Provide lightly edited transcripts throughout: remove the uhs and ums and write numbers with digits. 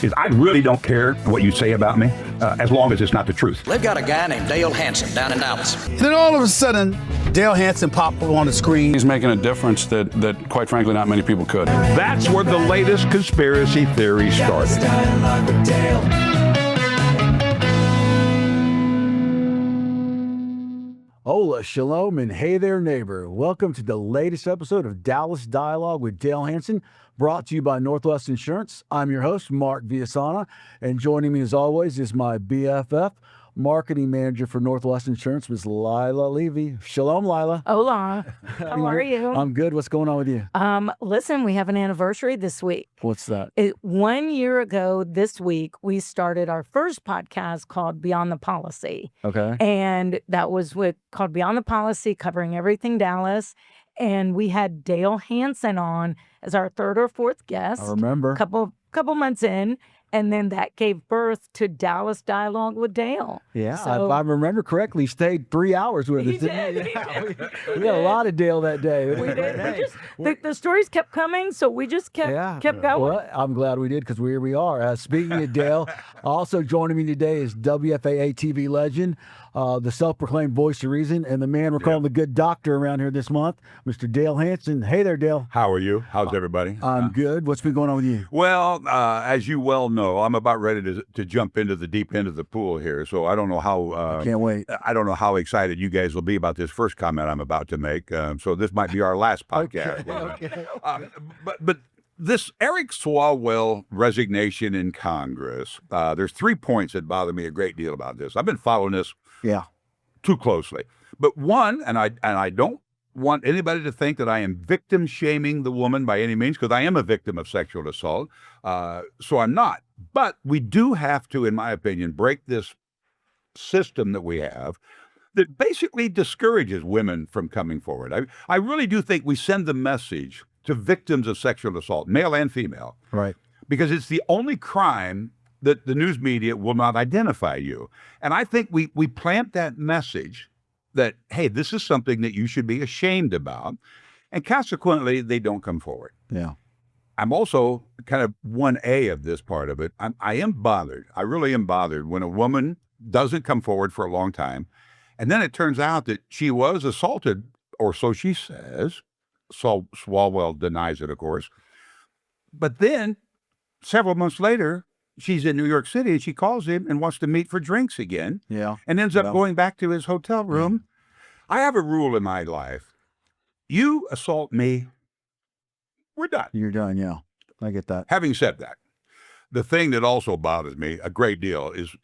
is I really don't care what you say about me, as long as it's not the truth. They've got a guy named Dale Hansen down in Dallas. And then all of a sudden, Dale Hansen popped up on the screen. He's making a difference that quite frankly, not many people could. That's where the latest conspiracy theory started. Hola, shalom, and hey there, neighbor. Welcome to the latest episode of Dallas Dialogue with Dale Hansen, brought to you by Northwest Insurance. I'm your host, Mark Villasana, and joining me as always is my BFF, marketing manager for Northwest Insurance, Ms. Lila Levy. Shalom, Lila. Hola. How are you? I'm good. What's going on with you? Listen, we have an anniversary this week. What's that? 1 year ago this week, we started our first podcast called Beyond the Policy. Okay. And that was called Beyond the Policy, covering everything Dallas. And we had Dale Hansen on as our third or fourth guest. I remember. Couple months in. And then that gave birth to Dallas Dialogue with Dale. Yeah, So, if I remember correctly, he stayed 3 hours with us. He did. We had a lot of Dale that day. we did. The stories kept coming, so we just kept going. Well, I'm glad we did, because here we are. Speaking of Dale, also joining me today is WFAA TV legend, the self-proclaimed voice of reason, and the man we're calling the good doctor around here this month, Mr. Dale Hansen. Hey there, Dale. How are you? How's everybody? I'm good. What's been going on with you? Well, as you well know, I'm about ready to jump into the deep end of the pool here. So I don't know how. Can't wait. I don't know how excited you guys will be about this first comment I'm about to make. So this might be our last podcast. Okay. But this Eric Swalwell resignation in Congress, there's 3 points that bother me a great deal about this. I've been following this too closely. But one, and I don't want anybody to think that I am victim shaming the woman by any means, because I am a victim of sexual assault. So I'm not. But we do have to, in my opinion, break this system that we have that basically discourages women from coming forward. I really do think we send the message to victims of sexual assault, male and female. Right. Because it's the only crime that the news media will not identify you. And I think we plant that message that, hey, this is something that you should be ashamed about. And consequently, they don't come forward. Yeah. I'm also kind of 1A of this part of it. I am bothered. I really am bothered when a woman doesn't come forward for a long time. And then it turns out that she was assaulted, or so she says. Swalwell denies it, of course. But then several months later, she's in New York City and she calls him and wants to meet for drinks again. Yeah. And ends up going back to his hotel room. I have a rule in my life. You assault me, we're done. You're done, yeah. I get that. Having said that, the thing that also bothers me a great deal is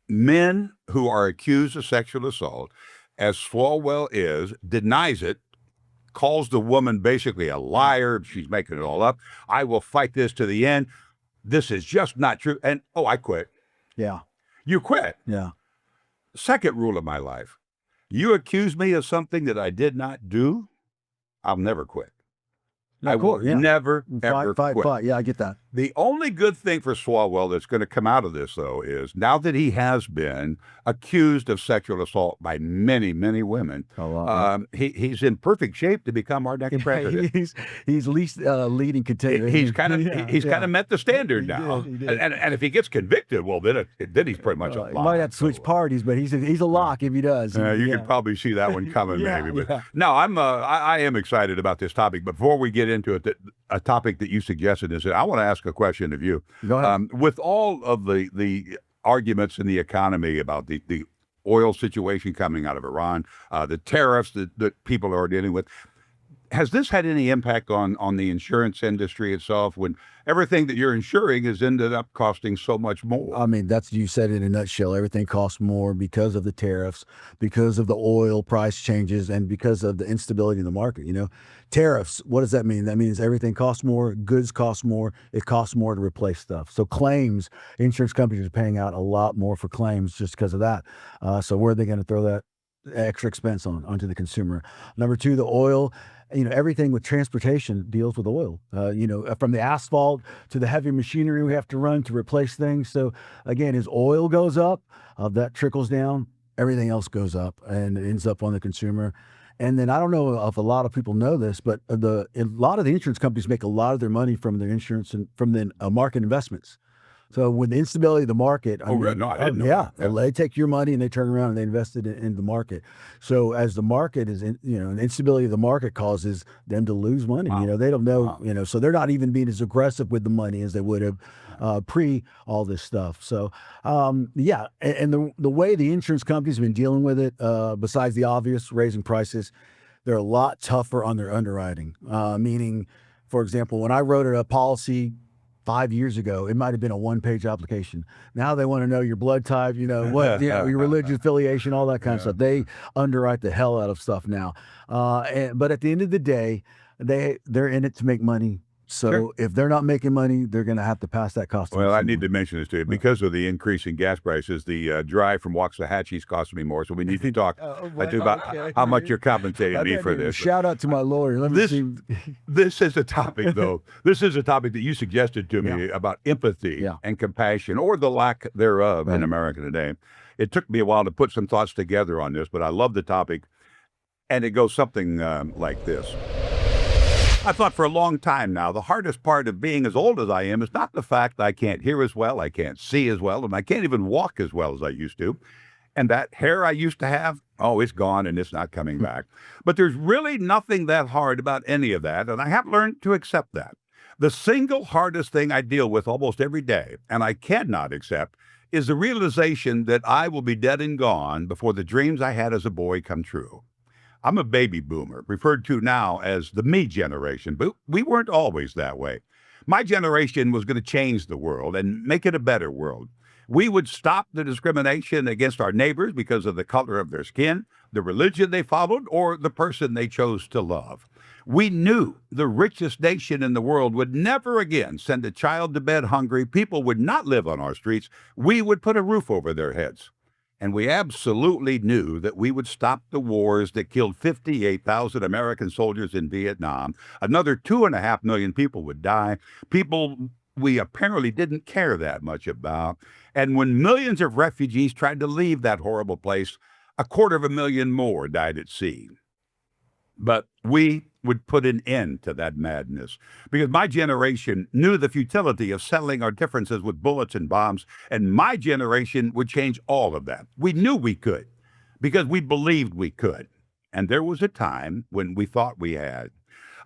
men who are accused of sexual assault, as Swalwell denies it, calls the woman basically a liar. She's making it all up. I will fight this to the end. This is just not true. And, I quit. Yeah. You quit. Yeah. Second rule of my life. You accuse me of something that I did not do, I'll never quit. I will never, ever quit. Fight. Yeah, I get that. The only good thing for Swalwell that's going to come out of this, though, is now that he has been accused of sexual assault by many, many women, he's in perfect shape to become our next president. He's least leading contender. He's kind of met the standard now. He did. And if he gets convicted, well, then he's pretty much a lock. He might have to switch parties, but he's a lock if he does. You can probably see that one coming, maybe. But no, I am excited about this topic. But before we get into it, a topic that you suggested is that I want to ask a question of you. Go ahead. With all of the arguments in the economy about the oil situation coming out of Iran, the tariffs that people are dealing with, has this had any impact on the insurance industry itself, when everything that you're insuring has ended up costing so much more? I mean, you said it in a nutshell. Everything costs more because of the tariffs, because of the oil price changes, and because of the instability in the market. Tariffs, what does that mean? That means everything costs more, goods cost more, it costs more to replace stuff. So claims, insurance companies are paying out a lot more for claims just because of that. So where are they going to throw that extra expense onto the consumer? Number two, the oil. Everything with transportation deals with oil, from the asphalt to the heavy machinery we have to run to replace things. So again, as oil goes up, that trickles down, everything else goes up and it ends up on the consumer. And then I don't know if a lot of people know this, but a lot of the insurance companies make a lot of their money from their insurance and from the market investments. So with the instability of the market, really? No, I didn't know yeah, that. they take your money and they turn around and they invest it in the market. So as the market is, an instability of the market causes them to lose money. Wow. They don't know, so they're not even being as aggressive with the money as they would have pre all this stuff. So yeah, and the way the insurance companies have been dealing with it, besides the obvious raising prices, they're a lot tougher on their underwriting. Meaning, for example, when I wrote a policy 5 years ago, it might have been a one-page application. Now they want to know your blood type, your religious affiliation, all that kind of stuff. They underwrite the hell out of stuff now. But at the end of the day, they're in it to make money. So Sure. if they're not making money, they're going to have to pass that cost on. Well, I need to mention this to you. Because of the increase in gas prices, the drive from Waxahachie is costing me more. So we need to talk about how much you're compensating me for this. Shout out to my lawyer. Let me see. This is a topic, though. This is a topic that you suggested to me about empathy and compassion, or the lack thereof in America today. It took me a while to put some thoughts together on this, but I love the topic. And it goes something like this. I thought for a long time now, the hardest part of being as old as I am is not the fact that I can't hear as well, I can't see as well, and I can't even walk as well as I used to. And that hair I used to have, it's gone and it's not coming back. But there's really nothing that hard about any of that, and I have learned to accept that. The single hardest thing I deal with almost every day, and I cannot accept, is the realization that I will be dead and gone before the dreams I had as a boy come true. I'm a baby boomer, referred to now as the me generation, but we weren't always that way. My generation was going to change the world and make it a better world. We would stop the discrimination against our neighbors because of the color of their skin, the religion they followed, or the person they chose to love. We knew the richest nation in the world would never again send a child to bed hungry. People would not live on our streets. We would put a roof over their heads. And we absolutely knew that we would stop the wars that killed 58,000 American soldiers in Vietnam. Another 2.5 million people would die, people we apparently didn't care that much about. And when millions of refugees tried to leave that horrible place, 250,000 more died at sea. But we would put an end to that madness because my generation knew the futility of settling our differences with bullets and bombs, and my generation would change all of that. We knew we could because we believed we could. And there was a time when we thought we had.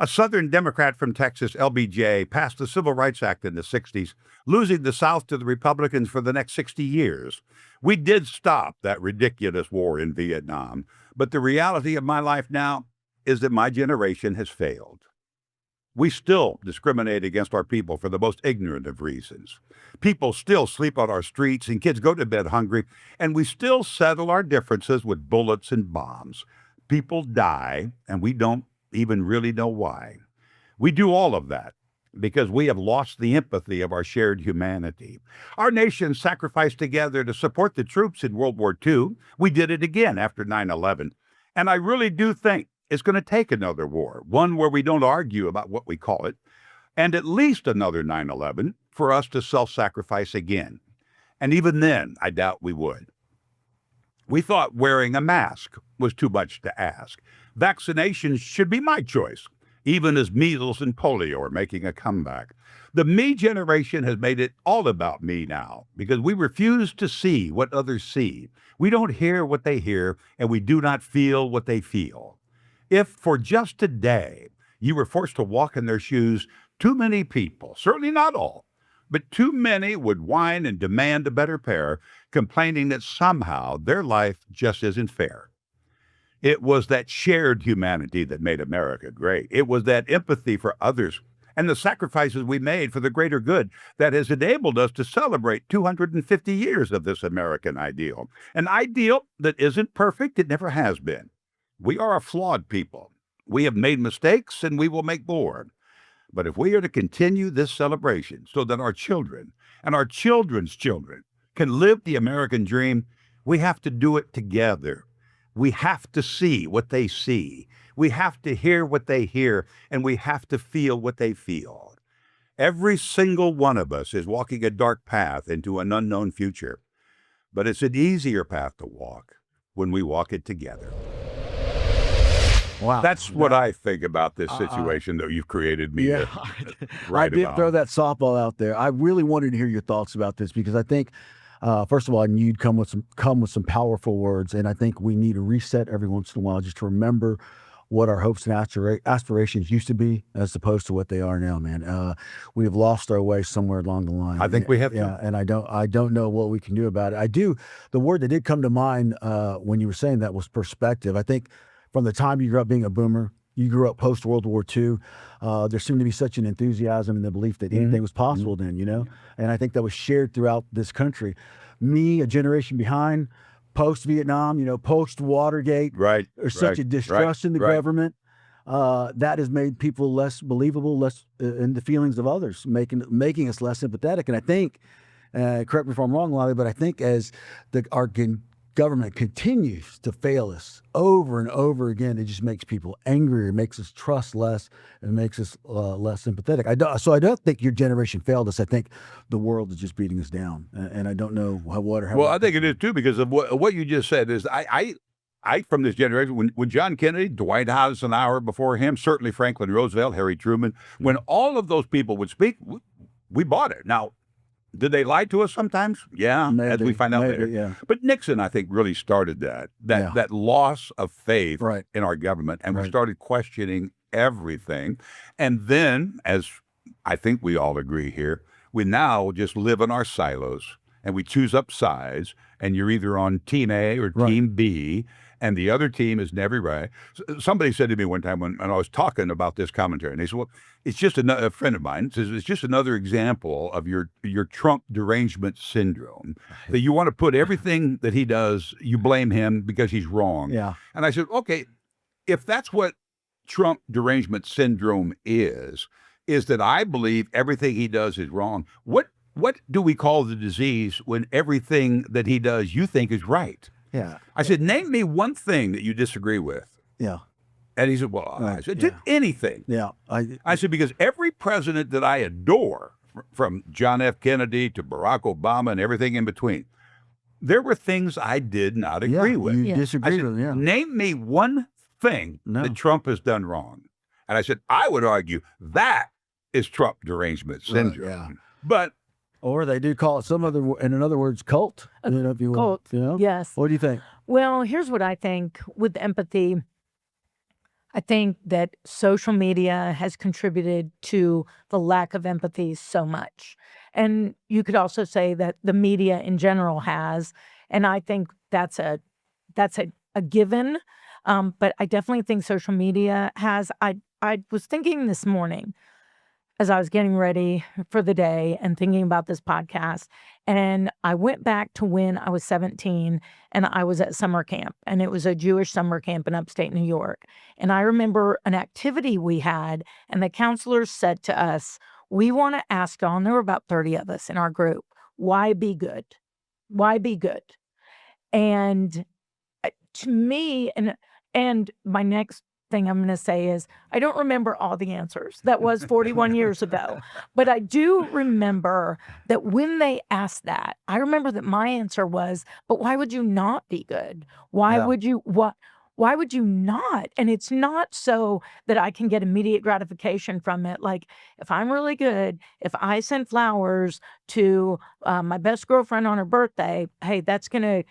A Southern Democrat from Texas, LBJ, passed the Civil Rights Act in the 60s, losing the South to the Republicans for the next 60 years. We did stop that ridiculous war in Vietnam, but the reality of my life now is that my generation has failed. We still discriminate against our people for the most ignorant of reasons. People still sleep on our streets and kids go to bed hungry, and we still settle our differences with bullets and bombs. People die, and we don't even really know why. We do all of that because we have lost the empathy of our shared humanity. Our nation sacrificed together to support the troops in World War II. We did it again after 9/11. And I really do think it's going to take another war, one where we don't argue about what we call it, and at least another 9/11 for us to self-sacrifice again. And even then, I doubt we would. We thought wearing a mask was too much to ask. Vaccinations should be my choice, even as measles and polio are making a comeback. The me generation has made it all about me now because we refuse to see what others see. We don't hear what they hear, and we do not feel what they feel. If for just a day you were forced to walk in their shoes, too many people, certainly not all, but too many would whine and demand a better pair, complaining that somehow their life just isn't fair. It was that shared humanity that made America great. It was that empathy for others and the sacrifices we made for the greater good that has enabled us to celebrate 250 years of this American ideal. An ideal that isn't perfect, it never has been. We are a flawed people. We have made mistakes and we will make more. But if we are to continue this celebration so that our children and our children's children can live the American dream, we have to do it together. We have to see what they see. We have to hear what they hear, and we have to feel what they feel. Every single one of us is walking a dark path into an unknown future, but it's an easier path to walk when we walk it together. Well, Wow. That's what I think about this situation that you've created me to I write did about. throw that softball out there. I really wanted to hear your thoughts about this because I think, first of all, I knew you'd come with some powerful words, and I think we need to reset every once in a while just to remember what our hopes and aspirations used to be as opposed to what they are now, man. We have lost our way somewhere along the line. I think we have Yeah, to. and I don't know what we can do about it. The word that did come to mind when you were saying that was perspective. I think from the time you grew up being a boomer, you grew up post World War II. There seemed to be such an enthusiasm and the belief that anything was possible then, you know? And I think that was shared throughout this country. Me, a generation behind, post Vietnam, post Watergate, there's such a distrust in the government that has made people less believable, less in the feelings of others, making us less sympathetic. And I think, correct me if I'm wrong, Lila, but I think as our government continues to fail us over and over again, it just makes people angrier, makes us trust less, and makes us less sympathetic. So I don't think your generation failed us. I think the world is just beating us down, and I don't know what or how. Well, I think it is too, because of what you just said. Is I from this generation, when John Kennedy, Dwight Eisenhower before him, certainly Franklin Roosevelt, Harry Truman, when all of those people would speak, we bought it. Now, did they lie to us sometimes? Yeah, Maybe, as we find out later. yeah. But Nixon, I think, really started that loss of faith in our government, and we started questioning everything. And then, as I think we all agree here, we now just live in our silos, and we choose up sides, and you're either on Team A or Team B, and the other team is never right. Somebody said to me one time when I was talking about this commentary, and they said, well, it's just a friend of mine says it's just another example of your Trump derangement syndrome, that you want to put everything that he does, you blame him because he's wrong. Yeah. And I said, okay, if that's what Trump derangement syndrome is that I believe everything he does is wrong. What do we call the disease when everything that he does you think is right? Yeah. I said, name me one thing that you disagree with. Yeah. And he said, well, I said, anything. Yeah. I said, because every president that I adore, from John F. Kennedy to Barack Obama and everything in between, there were things I did not agree with. You disagreed with them, yeah. Name me one thing that Trump has done wrong. And I said, I would argue that is Trump derangement syndrome. yeah. But or they do call it in other words, cult. If you will. Cult, yes. What do you think? Well, here's what I think with empathy. I think that social media has contributed to the lack of empathy so much. And you could also say that the media in general has, and I think that's a given. But I definitely think social media has. I was thinking this morning as I was getting ready for the day and thinking about this podcast, and I went back to when I was 17 and I was at summer camp, and it was a Jewish summer camp in upstate New York. And I remember an activity we had, and the counselors said to us, we want to ask y'all, and there were about 30 of us in our group, why be good? Why be good? And to me, and my next thing I'm going to say is I don't remember all the answers. That was 41 years ago. But I do remember that when they asked that, I remember that my answer was, but why would you not be good? Why would you not? And it's not so that I can get immediate gratification from it. Like if I'm really good, if I send flowers to my best girlfriend on her birthday, hey, that's gonna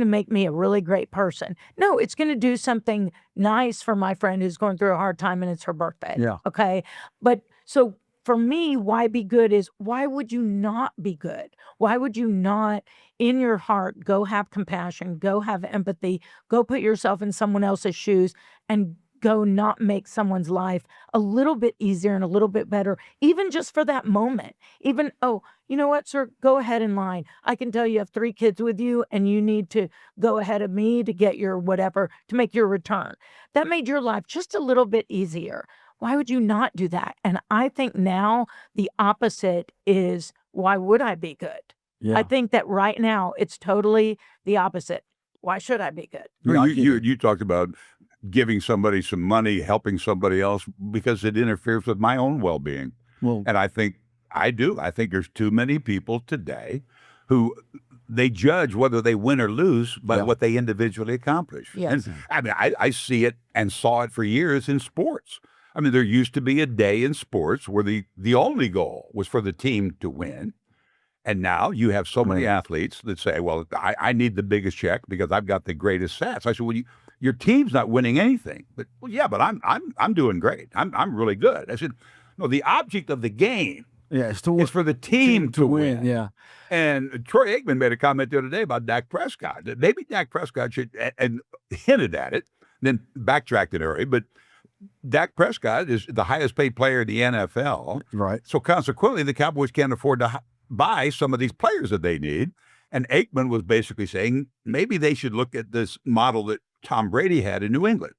make me a really great person. No, it's gonna do something nice for my friend who's going through a hard time and it's her birthday. Yeah. Okay. But so for me, why be good is why would you not be good? Why would you not in your heart go have compassion, go have empathy, go put yourself in someone else's shoes and go not make someone's life a little bit easier and a little bit better, even just for that moment. Even, oh, you know what, sir, go ahead in line. I can tell you have 3 kids with you and you need to go ahead of me to get your whatever, to make your return. That made your life just a little bit easier. Why would you not do that? And I think now the opposite is, why would I be good? Yeah. I think that right now it's totally the opposite. Why should I be good? You talked about giving somebody some money, helping somebody else because it interferes with my own well-being. Well, and I think I do. I think there's too many people today who they judge whether they win or lose by what they individually accomplish. Yes. And I mean, I see it and saw it for years in sports. I mean, there used to be a day in sports where the only goal was for the team to win. And now you have so many athletes that say, well, I need the biggest check because I've got the greatest stats. I said, well, your team's not winning anything. But well, yeah, but I'm doing great. I'm really good. I said, no, the object of the game is for the team to win. Yeah. And Troy Aikman made a comment the other day about Dak Prescott. That maybe Dak Prescott should, and hinted at it, then backtracked an area, but Dak Prescott is the highest paid player in the NFL. Right. So consequently, the Cowboys can't afford to buy some of these players that they need. And Aikman was basically saying maybe they should look at this model that Tom Brady had in New England.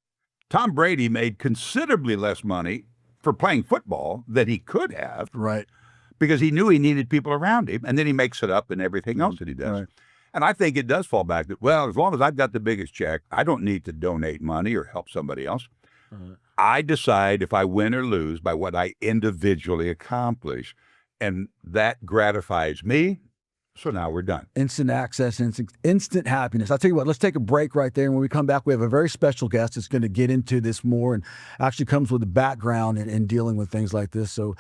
Tom Brady made considerably less money for playing football than he could have. Right. Because he knew he needed people around him, and then he makes it up in everything else that he does. Right. And I think it does fall back that, well, as long as I've got the biggest check, I don't need to donate money or help somebody else. I decide if I win or lose by what I individually accomplish, and that gratifies me. So now we're done. Instant access, instant happiness. I'll tell you what, let's take a break right there. And when we come back, we have a very special guest that's going to get into this more and actually comes with a background in dealing with things like this. So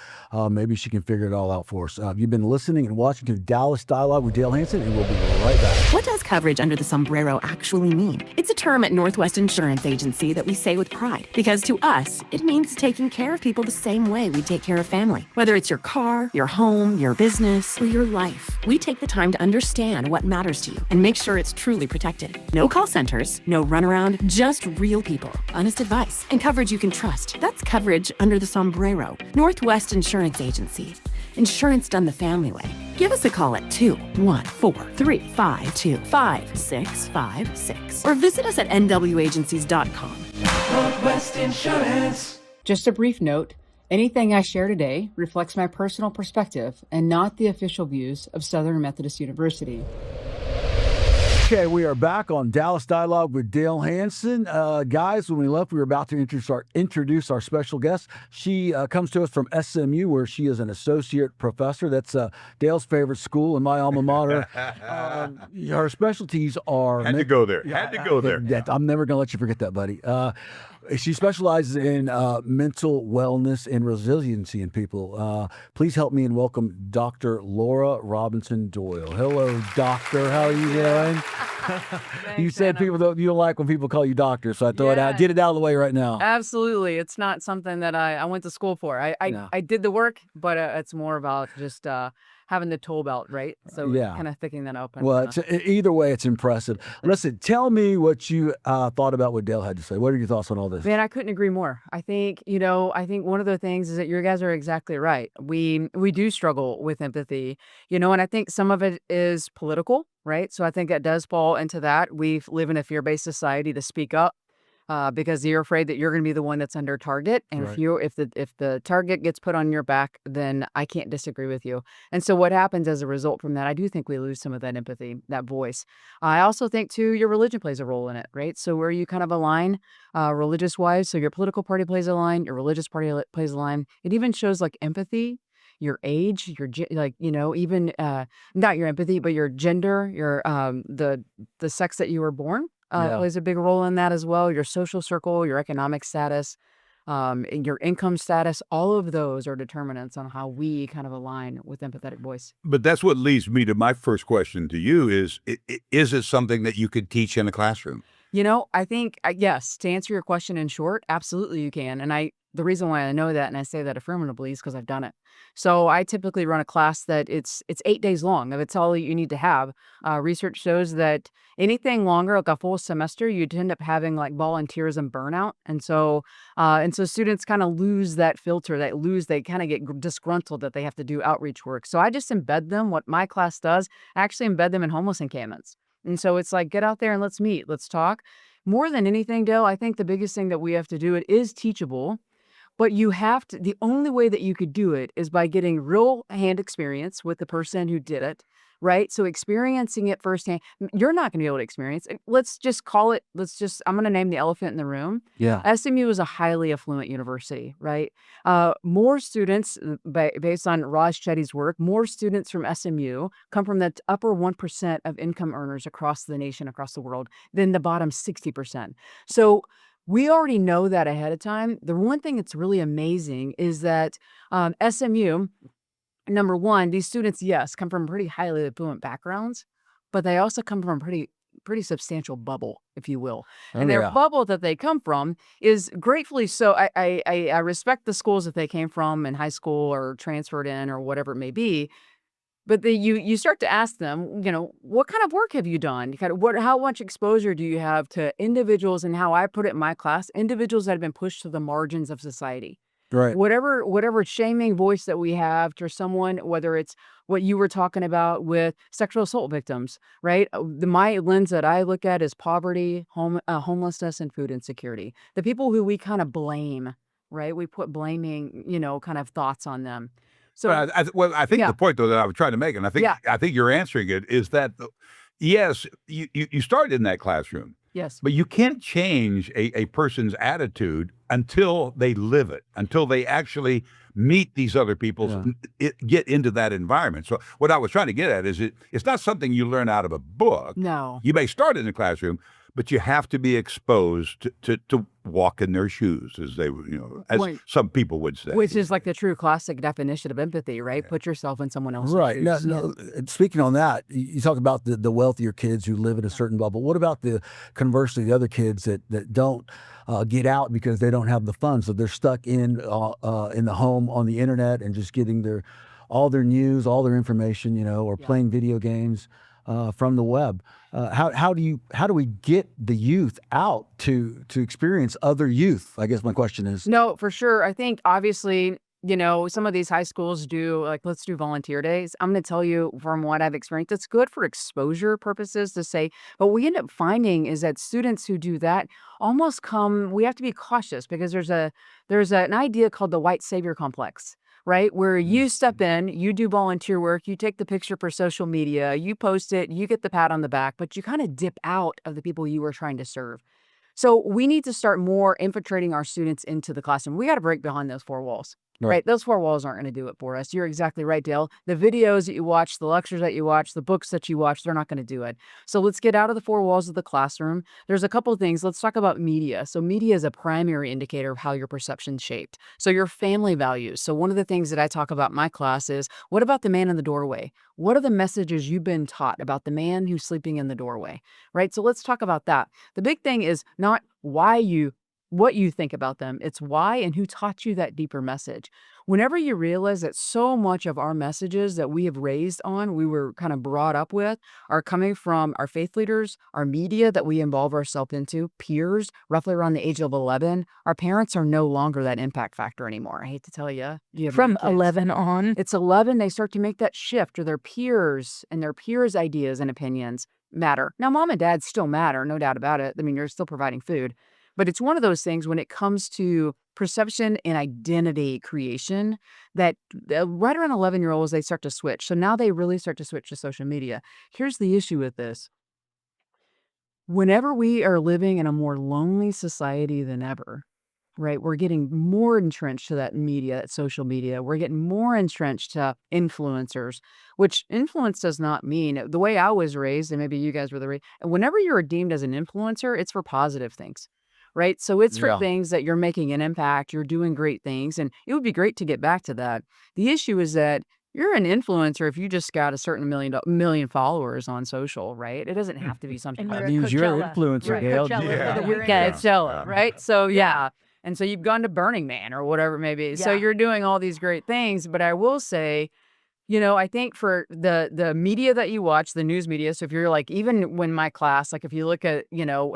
maybe she can figure it all out for us. You've been listening and watching to Dallas Dialogue with Dale Hansen, and we'll be right back. What does coverage under the sombrero actually mean? It's a term at Northwest Insurance Agency that we say with pride, because to us, it means taking care of people the same way we take care of family. Whether it's your car, your home, your business, or your life, we take the time to understand what matters to you and make sure it's truly protected. No call centers, no runaround, just real people, honest advice, and coverage you can trust. That's coverage under the sombrero. Northwest Insurance Agency. Insurance done the family way. Give us a call at 214-352-5656 or visit us at nwagencies.com. Northwest Insurance. Just a brief note. Anything I share today reflects my personal perspective and not the official views of Southern Methodist University. Okay, we are back on Dallas Dialogue with Dale Hansen. Guys, when we left, we were about to introduce our special guest. She comes to us from SMU, where she is an associate professor. That's Dale's favorite school and my alma mater. Her specialties are... Had to go there. I'm never going to let you forget that, buddy. She specializes in mental wellness and resiliency in people. Please help me and welcome Dr. Laura Robinson-Doyle. Hello, doctor. How are you doing? You said you don't like when people call you doctor, so I thought I'd get it out of the way right now. Absolutely. It's not something that I went to school for. I did the work, but it's more about just having the tool belt, right? So kind of picking that up. Well, either way, it's impressive. Listen, tell me what you thought about what Dale had to say. What are your thoughts on all this? Man, I couldn't agree more. I think one of the things is that you guys are exactly right. We do struggle with empathy, and I think some of it is political, right? So I think that does fall into that. We live in a fear-based society to speak up. Because you're afraid that you're going to be the one that's under target, and if the target gets put on your back, then I can't disagree with you. And so what happens as a result from that? I do think we lose some of that empathy, that voice. I also think too, your religion plays a role in it, right? So where you kind of align, religious wise, so your political party plays a line, your religious party plays a line. It even shows like empathy. Your age, even not your empathy, but your gender, your the sex that you were born. Plays a big role in that as well. Your social circle, your economic status, and your income status, all of those are determinants on how we kind of align with empathetic voice. But that's what leads me to my first question to you is it something that you could teach in a classroom? I think, yes, to answer your question in short, absolutely you can. And the reason why I know that and I say that affirmatively is because I've done it. So I typically run a class that it's 8 days long. That's all you need to have. Research shows that anything longer, like a full semester, you'd end up having like volunteerism burnout. And so students kind of lose that filter. They kind of get disgruntled that they have to do outreach work. So I just embed them. What my class does, I actually embed them in homeless encampments. And so it's like, get out there and let's meet, let's talk. More than anything, Dale, I think the biggest thing that we have to do, it is teachable. But the only way that you could do it is by getting real hand experience with the person who did it, right? So experiencing it firsthand, you're not going to be able to experience it. Let's just call it, I'm going to name the elephant in the room. Yeah. SMU is a highly affluent university, right? More students, based on Raj Chetty's work, more students from SMU come from the upper 1% of income earners across the nation, across the world, than the bottom 60%. So we already know that ahead of time. The one thing that's really amazing is that SMU, number one, these students, yes, come from pretty highly affluent backgrounds, but they also come from pretty substantial bubble, if you will. And their bubble that they come from is gratefully so. I respect the schools that they came from in high school or transferred in or whatever it may be. But you start to ask them, what kind of work have you done? How much exposure do you have to individuals, and how I put it in my class, individuals that have been pushed to the margins of society. Right. Whatever shaming voice that we have to someone, whether it's what you were talking about with sexual assault victims, right? My lens that I look at is poverty, homelessness, and food insecurity. The people who we kind of blame, right? We put blaming, kind of thoughts on them. So I think the point though that I was trying to make, and I think you're answering it, is that yes, you started in that classroom. Yes. But you can't change a person's attitude until they live it, until they actually meet these other people, get into that environment. So what I was trying to get at is it's not something you learn out of a book. No. You may start in the classroom, but you have to be exposed to walk in their shoes, as some people would say. Which is like the true classic definition of empathy, right? Put yourself in someone else's shoes. No, speaking on that, you talk about the wealthier kids who live in a certain bubble. What about conversely, the other kids that don't get out because they don't have the funds, so they're stuck in the home on the internet and just getting all their news, all their information, or playing video games from the web. How do we get the youth out to experience other youth? I guess my question is. No, for sure. I think obviously, some of these high schools do, let's do volunteer days. I'm going to tell you from what I've experienced, it's good for exposure purposes to say, but what we end up finding is that students who do that almost we have to be cautious because there's an idea called the white savior complex. Right? Where you step in, you do volunteer work, you take the picture for social media, you post it, you get the pat on the back, but you kind of dip out of the people you were trying to serve. So we need to start more infiltrating our students into the classroom. We got to break behind those four walls. Right. Those four walls aren't going to do it for us. You're exactly right, Dale. The videos that you watch, the lectures that you watch, the books that you watch, they're not going to do it. So let's get out of the four walls of the classroom. There's a couple of things. Let's talk about media. So media is a primary indicator of how your perception's shaped. So your family values. So one of the things that I talk about in my class is, what about the man in the doorway? What are the messages you've been taught about the man who's sleeping in the doorway? Right? So let's talk about that. The big thing is not what you think about them. It's why and who taught you that deeper message. Whenever you realize that so much of our messages that we have we were kind of brought up with, are coming from our faith leaders, our media that we involve ourselves into, peers, roughly around the age of 11, our parents are no longer that impact factor anymore. I hate to tell you. From 11 on. It's 11, they start to make that shift, or their peers and their peers' ideas and opinions matter. Now, mom and dad still matter, no doubt about it. I mean, you're still providing food. But it's one of those things when it comes to perception and identity creation that right around 11-year-olds, they start to switch. So now they really start to switch to social media. Here's the issue with this. Whenever we are living in a more lonely society than ever, right, we're getting more entrenched to that media, that social media. We're getting more entrenched to influencers, which influence does not mean, the way I was raised, and maybe you guys were whenever you're deemed as an influencer, it's for positive things. Right. So it's for things that you're making an impact, you're doing great things, and it would be great to get back to that. The issue is that you're an influencer if you just got a certain million followers on social, right? It doesn't have to be something. That means you're an influencer, Gail. Coachella, right? So and so you've gone to Burning Man or whatever it may be. So you're doing all these great things, but I will say, I think for the media that you watch, the news media, so if you're even when my class, if you look at,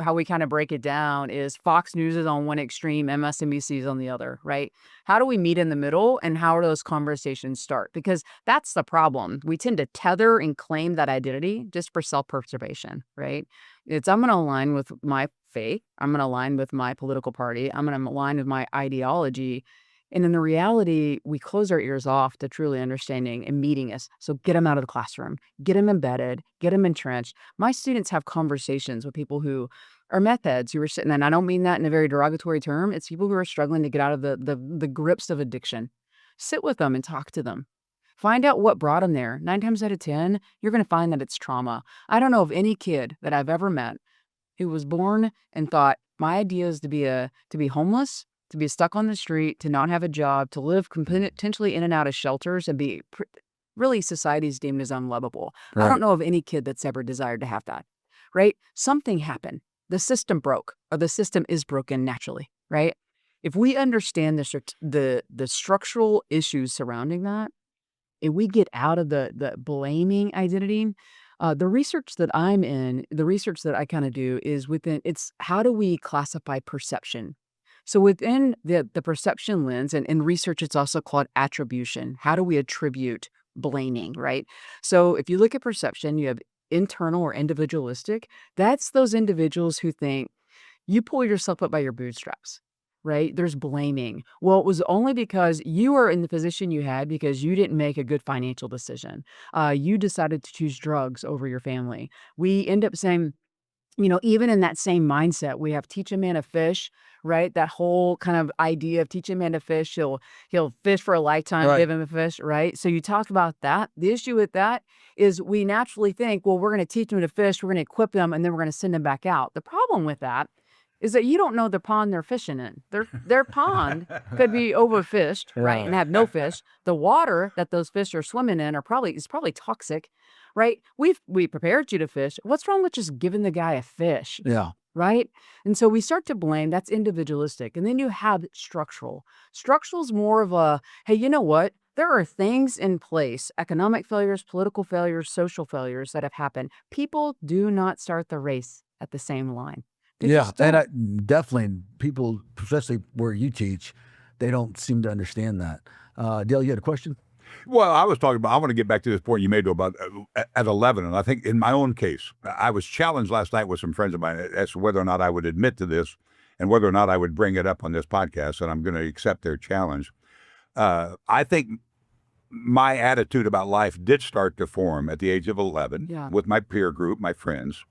how we kind of break it down is Fox News is on one extreme, MSNBC is on the other, right? How do we meet in the middle, and how do those conversations start? Because that's the problem. We tend to tether and claim that identity just for self-preservation, right? I'm going to align with my faith. I'm going to align with my political party. I'm going to align with my ideology. And in the reality, we close our ears off to truly understanding and meeting us. So get them out of the classroom, get them embedded, get them entrenched. My students have conversations with people who are meth heads who are sitting, and I don't mean that in a very derogatory term. It's people who are struggling to get out of the grips of addiction. Sit with them and talk to them. Find out what brought them there. 9 times out of 10, you're going to find that it's trauma. I don't know of any kid that I've ever met who was born and thought, my idea is to be homeless, to be stuck on the street, to not have a job, to live potentially in and out of shelters and be really society's deemed as unlovable. I don't know of any kid that's ever desired to have that, right? Something happened. The system broke, or the system is broken naturally, right? If we understand the structural issues surrounding that, and we get out of the blaming identity, the research that I'm in, the research that I kind of do is it's how do we classify perception? So within the perception lens, and in research, it's also called attribution. How do we attribute blaming, right? So if you look at perception, you have internal or individualistic. That's those individuals who think you pull yourself up by your bootstraps, right? There's blaming. Well, it was only because you are in the position you had because you didn't make a good financial decision. You decided to choose drugs over your family. We end up saying, even in that same mindset, we have teach a man to fish, right? That whole kind of idea of teach a man to fish, he'll fish for a lifetime, give him a fish, right? So you talk about that. The issue with that is we naturally think, well, we're going to teach them to fish, we're going to equip them, and then we're going to send them back out. The problem with that is that you don't know the pond they're fishing in. Their pond could be overfished, right, and have no fish. The water that those fish are swimming in is probably toxic, right? We prepared you to fish. What's wrong with just giving the guy a fish? Yeah. Right? And so we start to blame. That's individualistic. And then you have structural. Structural is more of a, hey, you know what? There are things in place, economic failures, political failures, social failures that have happened. People do not start the race at the same line. Yeah, and definitely people, especially where you teach, they don't seem to understand that. Dale, you had a question? Well, I was talking about, I want to get back to this point you made about at 11. And I think in my own case, I was challenged last night with some friends of mine as to whether or not I would admit to this and whether or not I would bring it up on this podcast. And I'm going to accept their challenge. I think my attitude about life did start to form at the age of 11 with my peer group, my friends.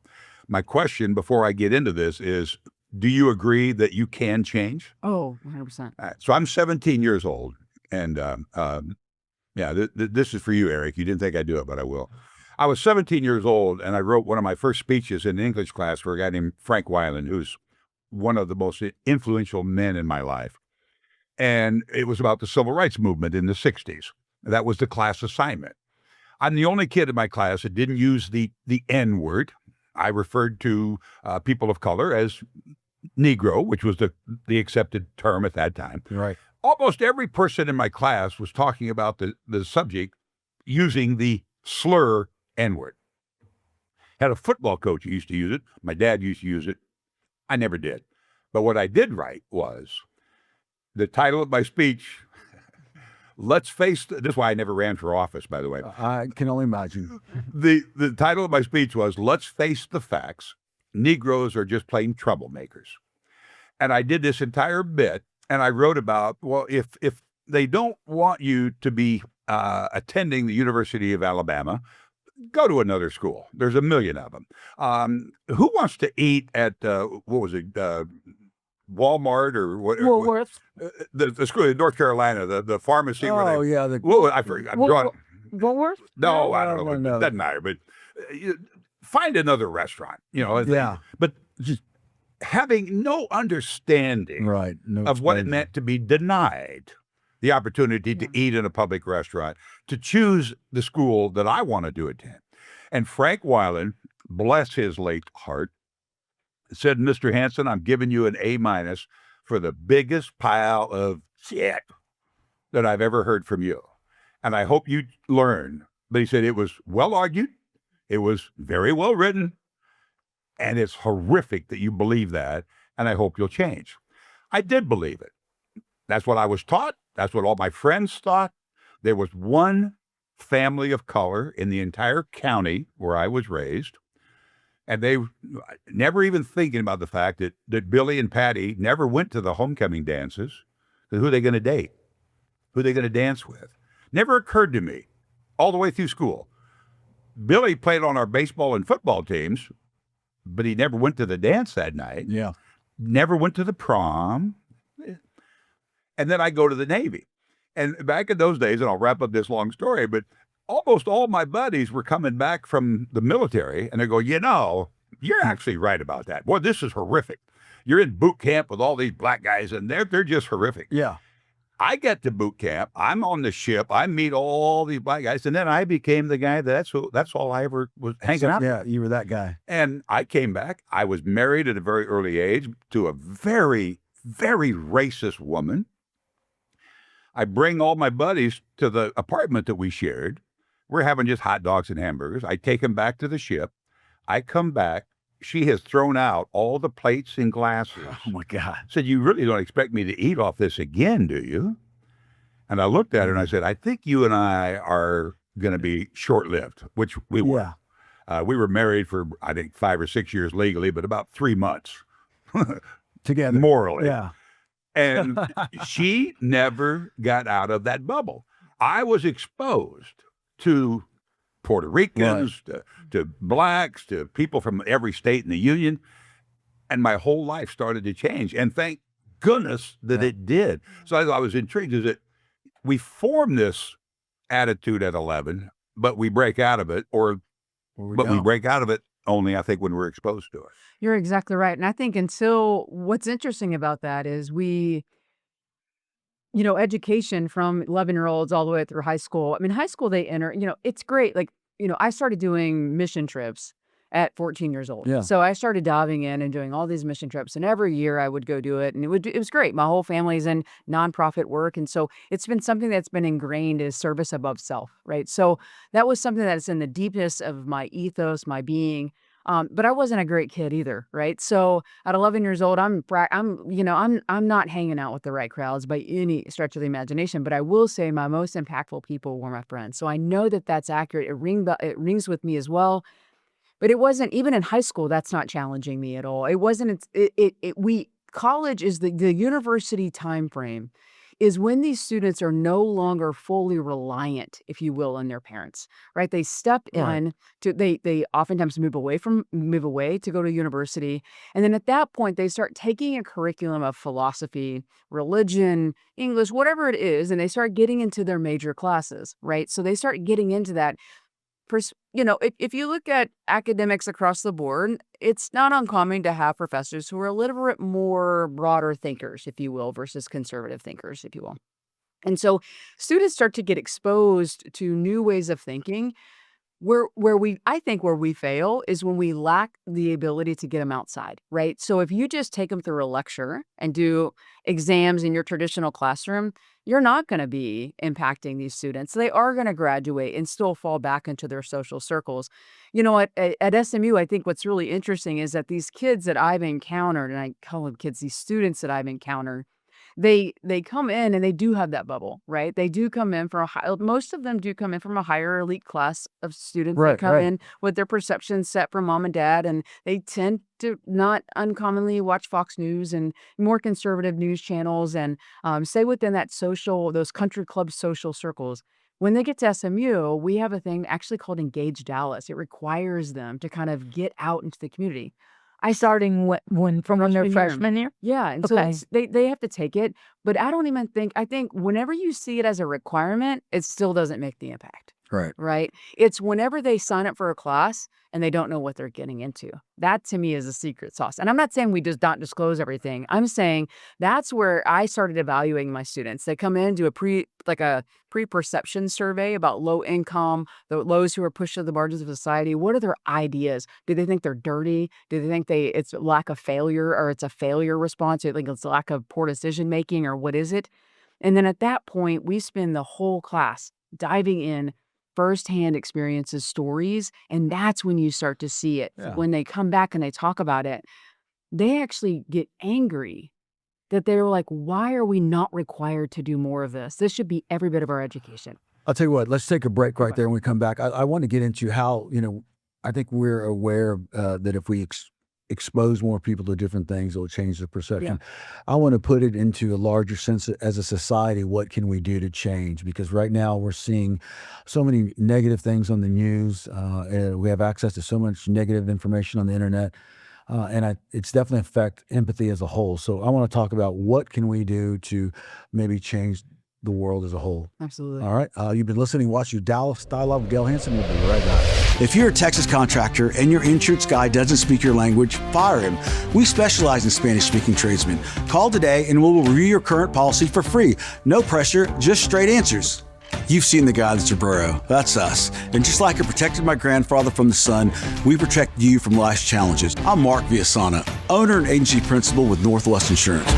My question before I get into this is, do you agree that you can change? Oh, 100%. So I'm 17 years old. And this is for you, Eric. You didn't think I'd do it, but I will. I was 17 years old, and I wrote one of my first speeches in English class for a guy named Frank Weiland, who's one of the most influential men in my life. And it was about the civil rights movement in the 60s. That was the class assignment. I'm the only kid in my class that didn't use the N-word. I referred to people of color as Negro, which was the accepted term at that time. Right. Almost every person in my class was talking about the subject using the slur N-word. Had a football coach who used to use it. My dad used to use it. I never did. But what I did write was the title of my speech, let's face, this is why I never ran for office, by the way. I can only imagine. The title of my speech was, let's face the facts. Negroes are just plain troublemakers. And I did this entire bit, and I wrote about, well, if they don't want you to be attending the University of Alabama, go to another school. There's a million of them. Who wants to eat at, Walmart or what? Woolworth. The school in North Carolina, the pharmacy. Oh, yeah. I forgot. Woolworth? No, I don't know. It doesn't matter. But find another restaurant, But just having no understanding of what it meant to be denied the opportunity to eat in a public restaurant, to choose the school that I wanted to attend. And Frank Weiland, bless his late heart, said, Mr. Hansen, I'm giving you an A- for the biggest pile of shit that I've ever heard from you. And I hope you learn. But he said it was well argued. It was very well written. And it's horrific that you believe that. And I hope you'll change. I did believe it. That's what I was taught. That's what all my friends thought. There was one family of color in the entire county where I was raised. And they never even thinking about the fact that Billy and Patty never went to the homecoming dances. Who are they going to date? who they're going to dance with. Never occurred to me all the way through school. Billy played on our baseball and football teams, but he never went to the dance that night. Yeah. Never went to the prom. And then I go to the Navy. And back in those days, and I'll wrap up this long story, but almost all my buddies were coming back from the military, and they go, you're actually right about that. Boy, this is horrific. You're in boot camp with all these black guys, and they're just horrific. Yeah. I get to boot camp. I'm on the ship. I meet all these black guys, and then I became the guy that's all I ever was hanging out. Yeah, you were that guy. And I came back. I was married at a very early age to a very, very racist woman. I bring all my buddies to the apartment that we shared. We're having just hot dogs and hamburgers. I take them back to the ship. I come back. She has thrown out all the plates and glasses. Oh, my God. Said, you really don't expect me to eat off this again, do you? And I looked at her and I said, I think you and I are going to be short-lived, which we were. Yeah. We were married for, I think, 5 or 6 years legally, but about 3 months. Together. Morally. Yeah. And she never got out of that bubble. I was exposed to Puerto Ricans, to blacks, to people from every state in the union. And my whole life started to change. And thank goodness that it did. So I was intrigued is that we form this attitude at 11, but we break out of it, we break out of it only, I think, when we're exposed to it. You're exactly right. And I think what's interesting about that is education from 11-year-olds all the way through high school. I mean, high school, they enter, it's great. Like, I started doing mission trips at 14 years old. Yeah. So I started diving in and doing all these mission trips. And every year I would go do it. And it was great. My whole family's in nonprofit work. And so it's been something that's been ingrained as service above self, right? So that was something that's in the deepest of my ethos, my being. But I wasn't a great kid either, right? So at 11 years old, I'm not hanging out with the right crowds by any stretch of the imagination. But I will say my most impactful people were my friends. So I know that that's accurate. It rings with me as well. But it wasn't even in high school. That's not challenging me at all. It wasn't. College is the university time frame. Is when these students are no longer fully reliant, if you will, on their parents, right? They step in to, they oftentimes move away to go to university. And then at that point, they start taking a curriculum of philosophy, religion, English, whatever it is, and they start getting into their major classes, right? So they start getting into that. If you look at academics across the board, it's not uncommon to have professors who are a little bit more broader thinkers, if you will, versus conservative thinkers, if you will. And so students start to get exposed to new ways of thinking. Where we fail is when we lack the ability to get them outside, right? So if you just take them through a lecture and do exams in your traditional classroom, you're not going to be impacting these students. They are going to graduate and still fall back into their social circles. At SMU, I think what's really interesting is that these kids that I've encountered, and I call them kids, these students that I've encountered, they come in and they do have that bubble, right? They do come in most of them do come in from a higher elite class of students that come in with their perceptions set from mom and dad, and they tend to not uncommonly watch Fox News and more conservative news channels and stay within those country club social circles. When they get to SMU, we have a thing actually called Engage Dallas. It requires them to kind of get out into the community. Starting when they're freshman year? Yeah, and so they have to take it, but I think whenever you see it as a requirement, it still doesn't make the impact. Right? It's whenever they sign up for a class and they don't know what they're getting into. That to me is a secret sauce. And I'm not saying we just don't disclose everything. I'm saying that's where I started evaluating my students. They come in, do a pre-perception survey about low income, those who are pushed to the margins of society. What are their ideas? Do they think they're dirty? Do they think it's lack of failure, or it's a failure response? Do they think it's lack of poor decision making, or what is it? And then at that point, we spend the whole class diving in, firsthand experiences, stories, and that's when you start to see it. Yeah. When they come back and they talk about it, they actually get angry that they're like, why are we not required to do more of this? This should be every bit of our education. I'll tell you what, let's take a break right there when we come back. I want to get into how, I think we're aware that if we expose more people to different things, it will change the perception. I want to put it into a larger sense as a society. What can we do to change? Because right now we're seeing so many negative things on the news. And we have access to so much negative information on the internet. It's definitely affect empathy as a whole. So I want to talk about what can we do to maybe change the world as a whole. Absolutely. All right. You've been listening, watching Dallas Dialogue with Dale Hansen. We'll be right back. If you're a Texas contractor and your insurance guy doesn't speak your language, fire him. We specialize in Spanish-speaking tradesmen. Call today and we'll review your current policy for free. No pressure, just straight answers. You've seen the guy that's your bro. That's us. And just like I protected my grandfather from the sun, we protect you from life's challenges. I'm Mark Villasana, owner and agency principal with Northwest Insurance.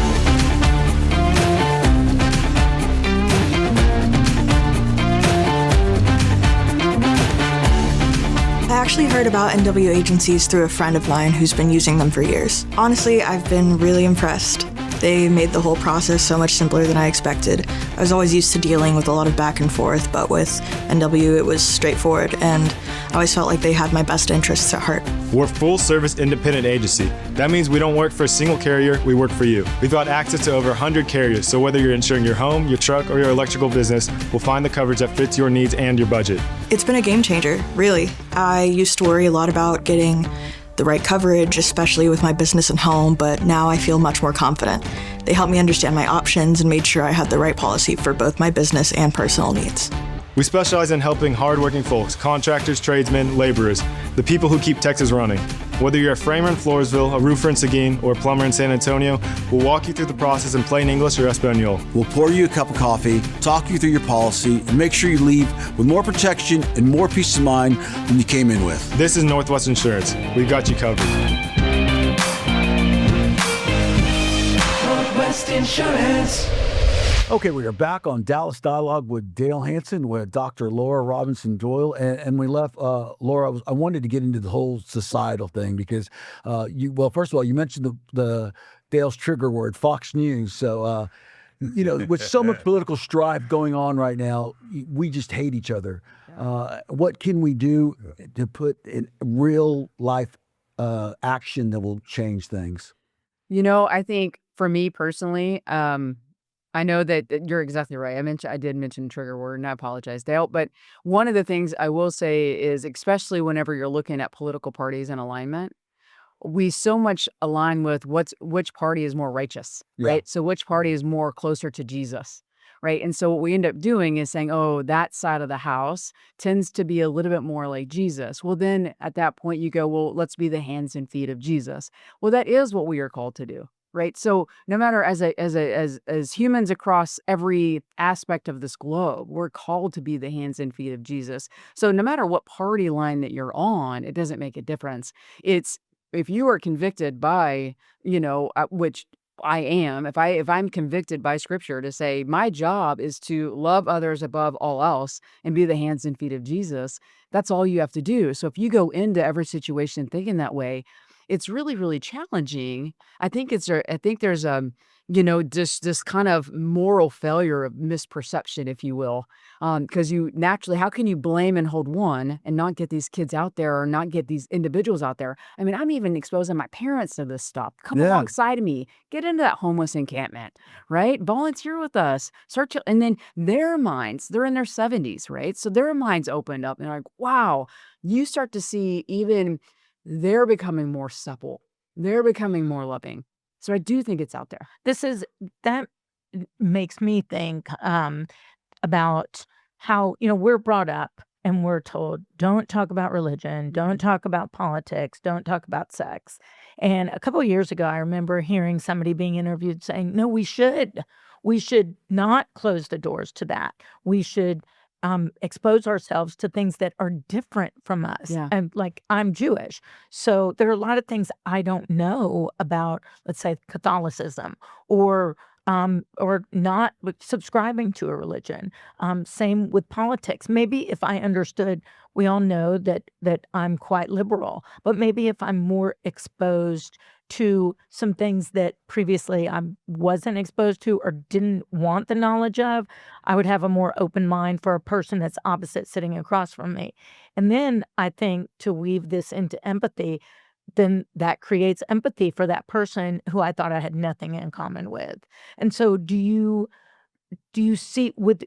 I actually heard about NW agencies through a friend of mine who's been using them for years. Honestly, I've been really impressed. They made the whole process so much simpler than I expected. I was always used to dealing with a lot of back and forth, but with NW it was straightforward, and I always felt like they had my best interests at heart. We're a full-service independent agency. That means we don't work for a single carrier, we work for you. We've got access to over 100 carriers, so whether you're insuring your home, your truck, or your electrical business, we'll find the coverage that fits your needs and your budget. It's been a game changer, really. I used to worry a lot about getting the right coverage, especially with my business and home, but now I feel much more confident. They helped me understand my options and made sure I had the right policy for both my business and personal needs. We specialize in helping hardworking folks, contractors, tradesmen, laborers, the people who keep Texas running. Whether you're a framer in Floresville, a roofer in Seguin, or a plumber in San Antonio, we'll walk you through the process in plain English or Espanol. We'll pour you a cup of coffee, talk you through your policy, and make sure you leave with more protection and more peace of mind than you came in with. This is Northwest Insurance. We've got you covered. Northwest Insurance. Okay, we are back on Dallas Dialogue with Dale Hansen, with Dr. Laura Robinson-Doyle, and we left Laura. I wanted to get into the whole societal thing because first of all, you mentioned the Dale's trigger word, Fox News. So, with so much political strife going on right now, we just hate each other. What can we do to put in real life action that will change things? I think for me personally, I know that you're exactly right. I did mention trigger word, and I apologize, Dale. But one of the things I will say is, especially whenever you're looking at political parties and alignment, we so much align with which party is more righteous, right? So which party is more closer to Jesus, right? And so what we end up doing is saying, oh, that side of the house tends to be a little bit more like Jesus. Well, then at that point you go, well, let's be the hands and feet of Jesus. Well, that is what we are called to do. Right. So no matter as humans across every aspect of this globe, we're called to be the hands and feet of Jesus. So no matter what party line that you're on, it doesn't make a difference. It's if you are convicted by, which I am, if I'm convicted by Scripture to say my job is to love others above all else and be the hands and feet of Jesus, that's all you have to do. So if you go into every situation thinking that way, it's really, really challenging. I think there's this kind of moral failure of misperception, if you will, because you naturally, how can you blame and hold one and not get these kids out there or not get these individuals out there? I mean, I'm even exposing my parents to this stuff. Come alongside of me, get into that homeless encampment, right? Volunteer with us, and then their minds, they're in their 70s, right? So their minds opened up and they're like, wow, you start to see even they're becoming more supple. They're becoming more loving. So I do think it's out there. That makes me think about how, we're brought up and we're told, don't talk about religion, don't talk about politics, don't talk about sex. And a couple of years ago, I remember hearing somebody being interviewed saying, no, we should not close the doors to that. We should expose ourselves to things that are different from us. Yeah. And like, I'm Jewish. So there are a lot of things I don't know about, let's say, Catholicism or not subscribing to a religion. Same with politics. Maybe if I understood, we all know that I'm quite liberal, but maybe if I'm more exposed to some things that previously I wasn't exposed to or didn't want the knowledge of, I would have a more open mind for a person that's opposite sitting across from me. And then I think to weave this into empathy, then that creates empathy for that person who I thought I had nothing in common with. And so do you see with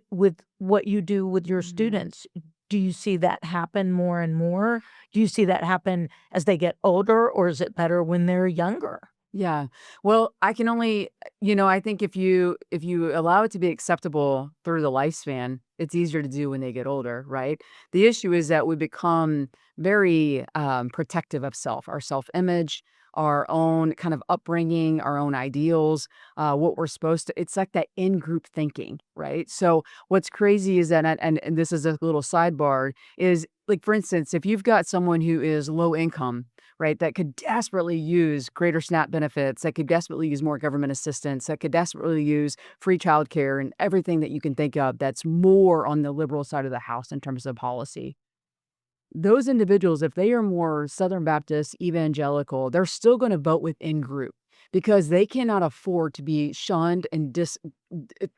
what you do with your students, do you see that happen more and more? Do you see that happen as they get older, or is it better when they're younger? Yeah. Well, I can only, I think if you allow it to be acceptable through the lifespan, it's easier to do when they get older, right? The issue is that we become very protective of our self-image, our own kind of upbringing, our own ideals, what we're supposed to. It's like that in-group thinking, right? So what's crazy is that, and this is a little sidebar, is like, for instance, if you've got someone who is low income, right, that could desperately use greater SNAP benefits, that could desperately use more government assistance, that could desperately use free childcare and everything that you can think of that's more on the liberal side of the house in terms of policy. Those individuals, if they are more Southern Baptist, evangelical, they're still going to vote within group because they cannot afford to be shunned and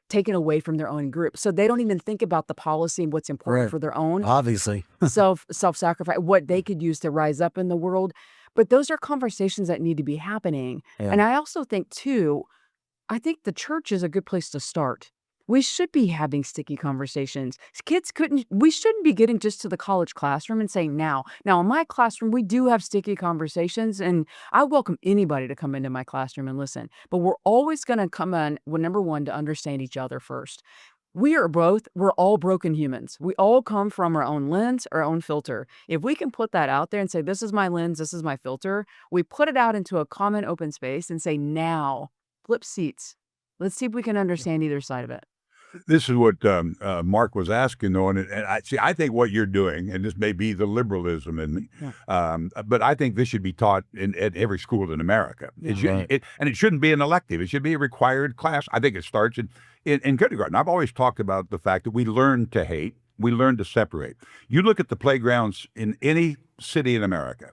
taken away from their own group. So they don't even think about the policy and what's important for their own Obviously. self-sacrifice, what they could use to rise up in the world. But those are conversations that need to be happening. Yeah. And I also think too, I think the church is a good place to start. We should be having sticky conversations. We shouldn't be getting just to the college classroom and saying now in my classroom, we do have sticky conversations, and I welcome anybody to come into my classroom and listen. But we're always going to come in, well, number one, to understand each other first. We're all broken humans. We all come from our own lens, our own filter. If we can put that out there and say, this is my lens, this is my filter, we put it out into a common open space and say, now, flip seats. Let's see if we can understand either side of it. This is what Mark was asking, though, and I think what you're doing, and this may be the liberalism in me, but I think this should be taught at every school in America. And it shouldn't be an elective. It should be a required class. I think it starts in kindergarten. I've always talked about the fact that we learn to hate, we learn to separate. You look at the playgrounds in any city in America,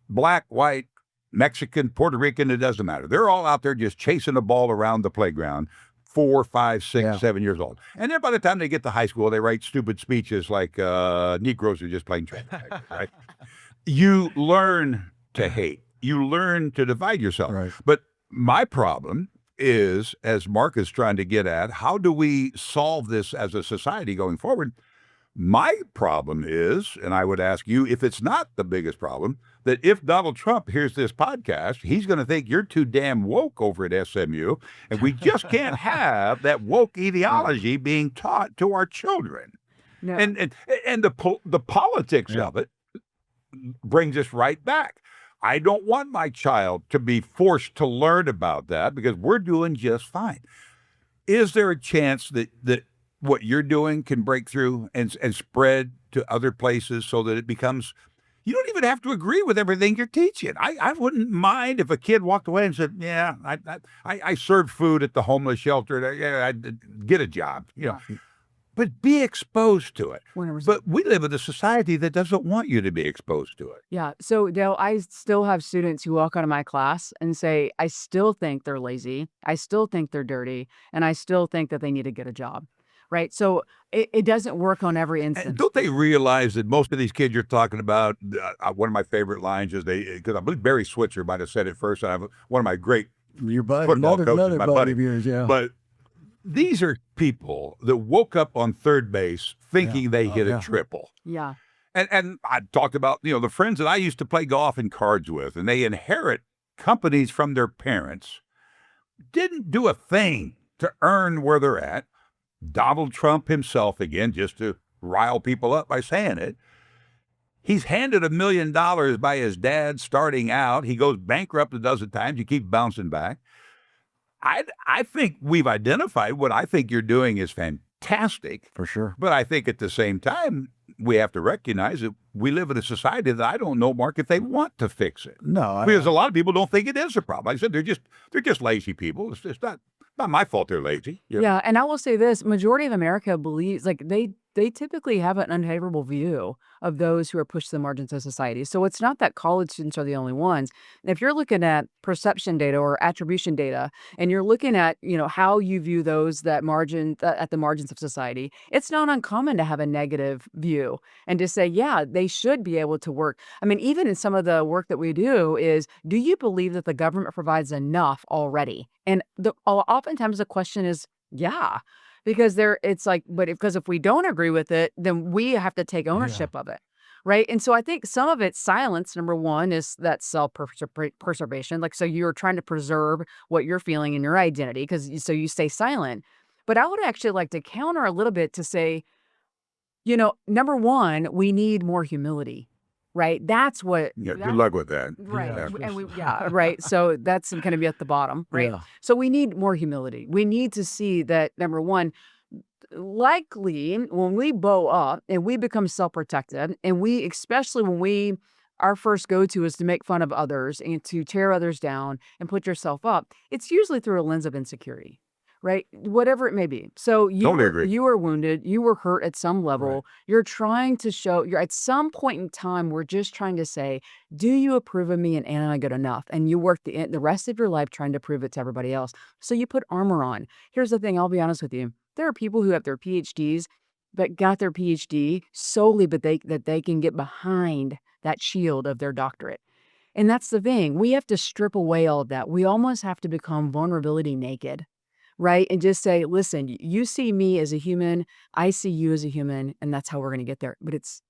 black, white, Mexican, Puerto Rican, it doesn't matter. They're all out there just chasing a ball around the playground. 4, 5, 6, 7 years old. And then by the time they get to high school, they write stupid speeches like Negroes are just playing trash, right? You learn to hate. You learn to divide yourself. Right. But my problem is, as Mark is trying to get at, how do we solve this as a society going forward? My problem is, and I would ask you if it's not the biggest problem, that if Donald Trump hears this podcast, he's going to think you're too damn woke over at SMU, and we just can't have that woke ideology being taught to our children. No. And the politics of it brings us right back. I don't want my child to be forced to learn about that because we're doing just fine. Is there a chance that what you're doing can break through and spread to other places so that it becomes, you don't even have to agree with everything you're teaching. I wouldn't mind if a kid walked away and said, yeah, I served food at the homeless shelter. Yeah, I get a job, but be exposed to it. 100%. But we live in a society that doesn't want you to be exposed to it. Yeah. So Dale, I still have students who walk out of my class and say, I still think they're lazy. I still think they're dirty. And I still think that they need to get a job. Right. So it doesn't work on every instance. And don't they realize that most of these kids you're talking about, one of my favorite lines is because I believe Barry Switzer might have said it first. I have one of my great your buddy, football coaches, another my buddy of yours, yeah. But these are people that woke up on third base thinking they hit a triple. Yeah. And I talked about, the friends that I used to play golf and cards with, and they inherit companies from their parents, didn't do a thing to earn where they're at. Donald Trump himself, again, just to rile people up by saying it, he's handed $1 million by his dad starting out. He goes bankrupt a dozen times. You keep bouncing back. I think we've identified what I think you're doing is fantastic. For sure. But I think at the same time, we have to recognize that we live in a society that I don't know, Mark, if they want to fix it. No. Because a lot of people don't think it is a problem. I said they're just lazy people. It's just not my fault they're lazy. Yeah. And I will say this, majority of America believes, like they they typically have an unfavorable view of those who are pushed to the margins of society. So it's not that college students are the only ones. And if you're looking at perception data or attribution data, and you're looking at, how you view those that margin at the margins of society, it's not uncommon to have a negative view and to say, yeah, they should be able to work. I mean, even in some of the work that we do is, do you believe that the government provides enough already? And oftentimes the question is, yeah. Because it's like, because if we don't agree with it, then we have to take ownership of it, right? And so I think some of it's silence. Number one is that self-preservation. Like, so you're trying to preserve what you're feeling in your identity, so you stay silent. But I would actually like to counter a little bit to say, number one, we need more humility. Right. That's what. Yeah. Good luck with that. Right. Right. So that's going to be at the bottom. Right. Yeah. So we need more humility. We need to see that, number one, likely when we bow up and we become self-protected, and especially when our first go-to is to make fun of others and to tear others down and put yourself up, it's usually through a lens of insecurity. Right? Whatever it may be. So you were wounded, you were hurt at some level. Right. You're trying to show, at some point in time, we're just trying to say, do you approve of me, and am I good enough? And you work the rest of your life trying to prove it to everybody else. So you put armor on. Here's the thing, I'll be honest with you. There are people who have their PhDs, but got their PhD solely that they can get behind that shield of their doctorate. And that's the thing. We have to strip away all of that. We almost have to become vulnerability naked. Right? And just say, listen, you see me as a human, I see you as a human, and that's how we're going to get there. But it's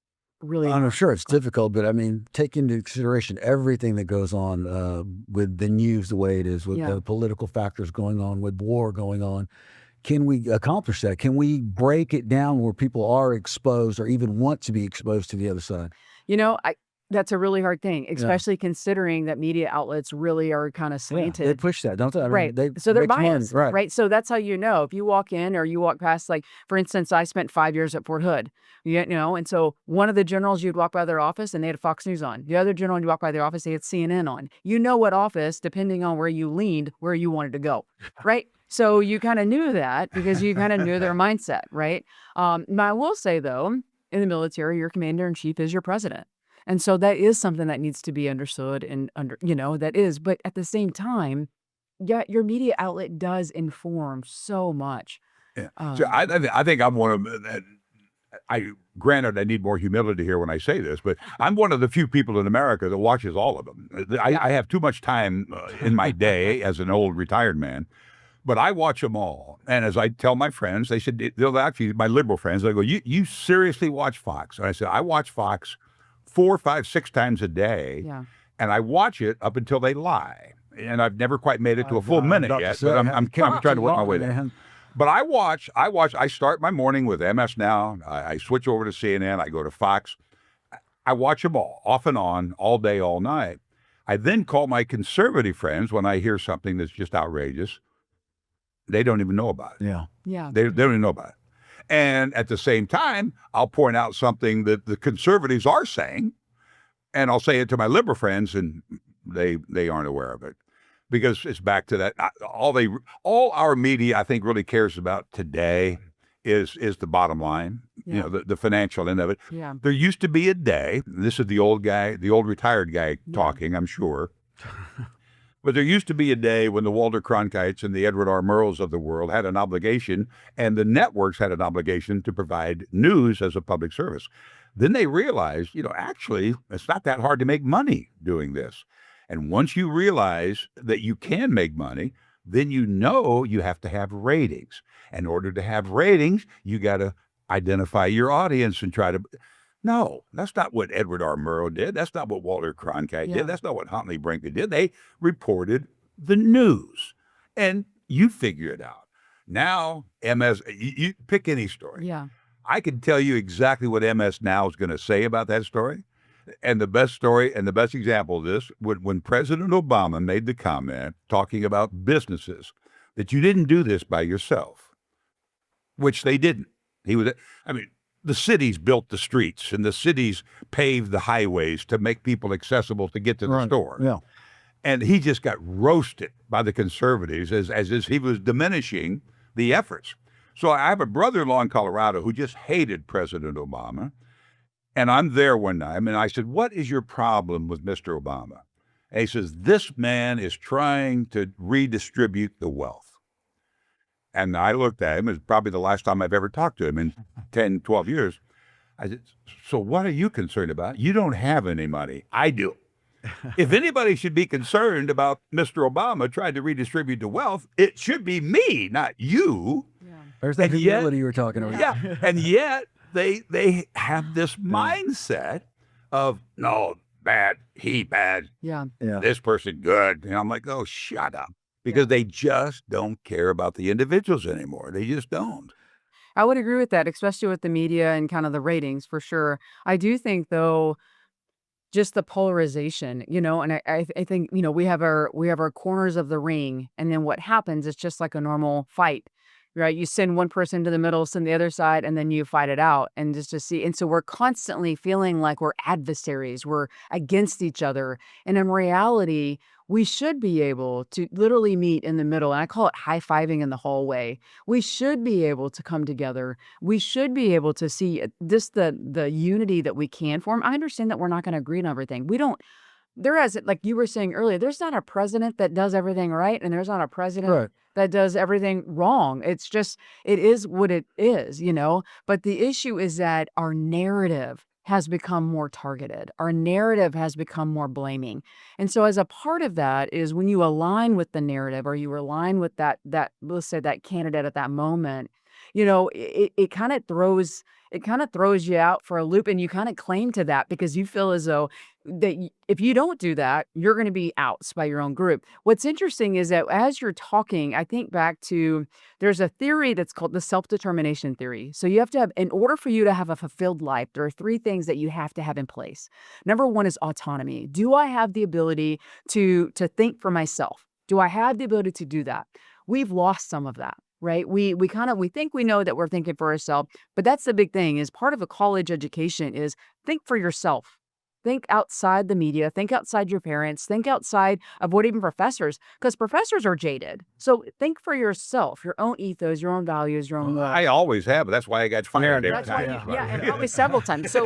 really I'm sure it's difficult, but I mean, take into consideration everything that goes on with the news the way it is, with the political factors going on, with war going on. Can we accomplish that? Can we break it down where people are exposed or even want to be exposed to the other side? That's a really hard thing, especially considering that media outlets really are kind of slanted. They push that, don't they? I mean, right. So they're biased, money. Right. So that's how you know. If you walk in or you walk past, like, for instance, I spent 5 years at Fort Hood, and so one of the generals, you'd walk by their office and they had Fox News on. The other general, you'd walk by their office, they had CNN on. You know what office, depending on where you leaned, where you wanted to go, right? So you kind of knew that because you kind of knew their mindset, right? I will say, though, in the military, your commander-in-chief is your president. And so that is something that needs to be understood and that is. But at the same time, your media outlet does inform so much. Yeah. So I think I'm one of granted, I need more humility here when I say this, but I'm one of the few people in America that watches all of them. I have too much time in my day as an old retired man, but I watch them all. And as I tell my friends, they'll actually, my liberal friends, they go, you seriously watch Fox? And I said, I watch Fox 4, 5, 6 times a day, and I watch it up until they lie. And I've never quite made it to a full minute yet, but I'm trying to work my way there. But I start my morning with MS Now. I switch over to CNN. I go to Fox. I watch them all, off and on, all day, all night. I then call my conservative friends when I hear something that's just outrageous. They don't even know about it. Yeah. They don't even know about it. And at the same time, I'll point out something that the conservatives are saying, and I'll say it to my liberal friends, and they aren't aware of it. Because it's back to that. All our media, I think, really cares about today is the bottom line, the financial end of it. Yeah. There used to be a day, this is the old retired guy talking, I'm sure. But there used to be a day when the Walter Cronkites and the Edward R. Murrows of the world had an obligation, and the networks had an obligation to provide news as a public service. Then they realized, actually, it's not that hard to make money doing this. And once you realize that you can make money, then you have to have ratings. In order to have ratings, you got to identify your audience and try to... No, that's not what Edward R. Murrow did. That's not what Walter Cronkite did. That's not what Huntley Brinkley did. They reported the news, and you figure it out. Now, you pick any story. Yeah. I can tell you exactly what MS Now is going to say about that story. And the best story and the best example of this, when President Obama made the comment talking about businesses, that you didn't do this by yourself, which they didn't. The cities built the streets and the cities paved the highways to make people accessible to get to the store. Yeah. And he just got roasted by the conservatives as he was diminishing the efforts. So I have a brother-in-law in Colorado who just hated President Obama. And I'm there one night, and I said, what is your problem with Mr. Obama? And he says, this man is trying to redistribute the wealth. And I looked at him. It was probably the last time I've ever talked to him in 10, 12 years. I said, so what are you concerned about? You don't have any money. I do. If anybody should be concerned about Mr. Obama trying to redistribute the wealth, it should be me, not you. Yeah. There's that humility you were talking about. Yeah, and yet they have this mindset of, no, bad, he bad, this person good. And I'm like, oh, shut up. Because they just don't care about the individuals anymore. They just don't. I would agree with that, especially with the media and kind of the ratings, for sure. I do think, though, just the polarization, and I think, we have our corners of the ring, and then what happens is just like a normal fight, right? You send one person to the middle, send the other side, and then you fight it out, and just to see. And so we're constantly feeling like we're adversaries, we're against each other. And in reality, we should be able to literally meet in the middle. And I call it high-fiving in the hallway. We should be able to come together. We should be able to see this, the unity that we can form. I understand that we're not going to agree on everything. Like you were saying earlier, there's not a president that does everything right, and there's not a president that does everything wrong. It's just, it is what it is, But the issue is that our narrative has become more targeted. Our narrative has become more blaming. And so as a part of that is when you align with the narrative, or you align with that let's say that candidate at that moment, it kind of throws you out for a loop, and you kind of claim to that because you feel as though that if you don't do that, you're going to be outs by your own group. What's interesting is that as you're talking, I think back to, there's a theory that's called the self-determination theory. So you have to have, in order for you to have a fulfilled life, there are 3 things that you have to have in place. Number 1 is autonomy. Do I have the ability to think for myself? Do I have the ability to do that? We've lost some of that. Right? We think we know that we're thinking for ourselves, but that's the big thing, is part of a college education is think for yourself. Think outside the media, think outside your parents, think outside of what even professors, because professors are jaded. So think for yourself, your own ethos, your own values, your own. I always have, but that's why I got fired every time. And probably several times. So,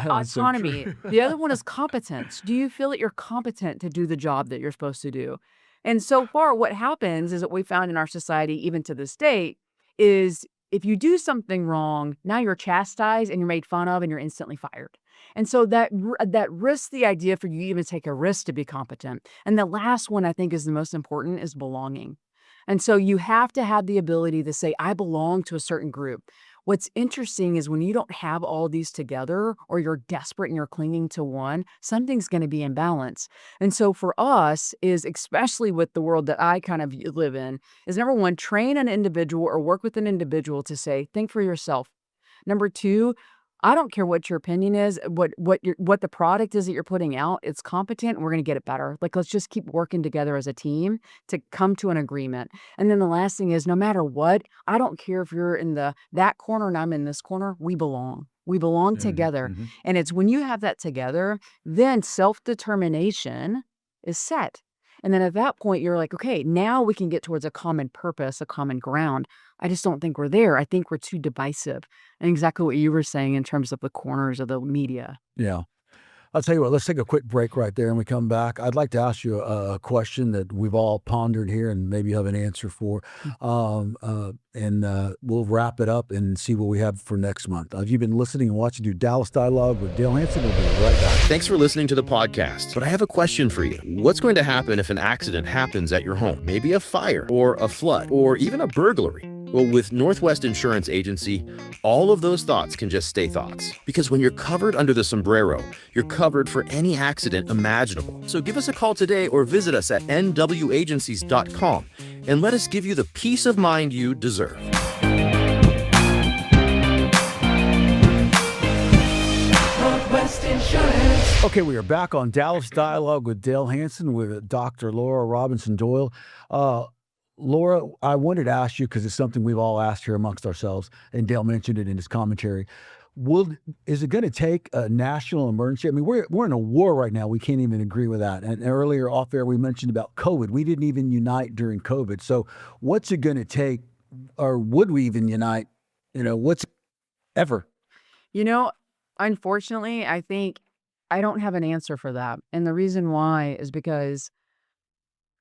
autonomy. The other one is competence. Do you feel that you're competent to do the job that you're supposed to do? And so far, what happens is what we found in our society, even to this day, is if you do something wrong, now you're chastised and you're made fun of and you're instantly fired. And so that risks the idea for you to even take a risk to be competent. And the last one I think is the most important, is belonging. And so you have to have the ability to say, I belong to a certain group. What's interesting is when you don't have all these together, or you're desperate and you're clinging to one, something's going to be in balance. And so for us, is especially with the world that I kind of live in, is number 1, train an individual or work with an individual to say, think for yourself. Number 2, I don't care what your opinion is, what the product is that you're putting out. It's competent, and we're going to get it better. Like, let's just keep working together as a team to come to an agreement. And then the last thing is, no matter what, I don't care if you're in that corner and I'm in this corner, we belong. We belong together. Mm-hmm. And it's when you have that together, then self-determination is set. And then at that point, you're like, okay, now we can get towards a common purpose, a common ground. I just don't think we're there. I think we're too divisive. And exactly what you were saying in terms of the corners of the media. Yeah. I'll tell you what, let's take a quick break right there and we come back. I'd like to ask you a question that we've all pondered here and maybe you have an answer for. And we'll wrap it up and see what we have for next month. You've been listening and watching to Dallas Dialogue with Dale Hansen. We'll be right back. Thanks for listening to the podcast. But I have a question for you. What's going to happen if an accident happens at your home? Maybe a fire or a flood or even a burglary. Well, with Northwest Insurance Agency, all of those thoughts can just stay thoughts. Because when you're covered under the sombrero, you're covered for any accident imaginable. So give us a call today or visit us at nwagencies.com and let us give you the peace of mind you deserve. Northwest Insurance. Okay, we are back on Dallas Dialogue with Dale Hansen with Dr. Laura Robinson-Doyle. Laura, I wanted to ask you, because it's something we've all asked here amongst ourselves, and Dale mentioned it in his commentary. Is it going to take a national emergency? I mean, we're in a war right now. We can't even agree with that. And earlier off air, we mentioned about COVID. We didn't even unite during COVID. So what's it going to take, or would we even unite? What's ever? Unfortunately, I think I don't have an answer for that. And the reason why is because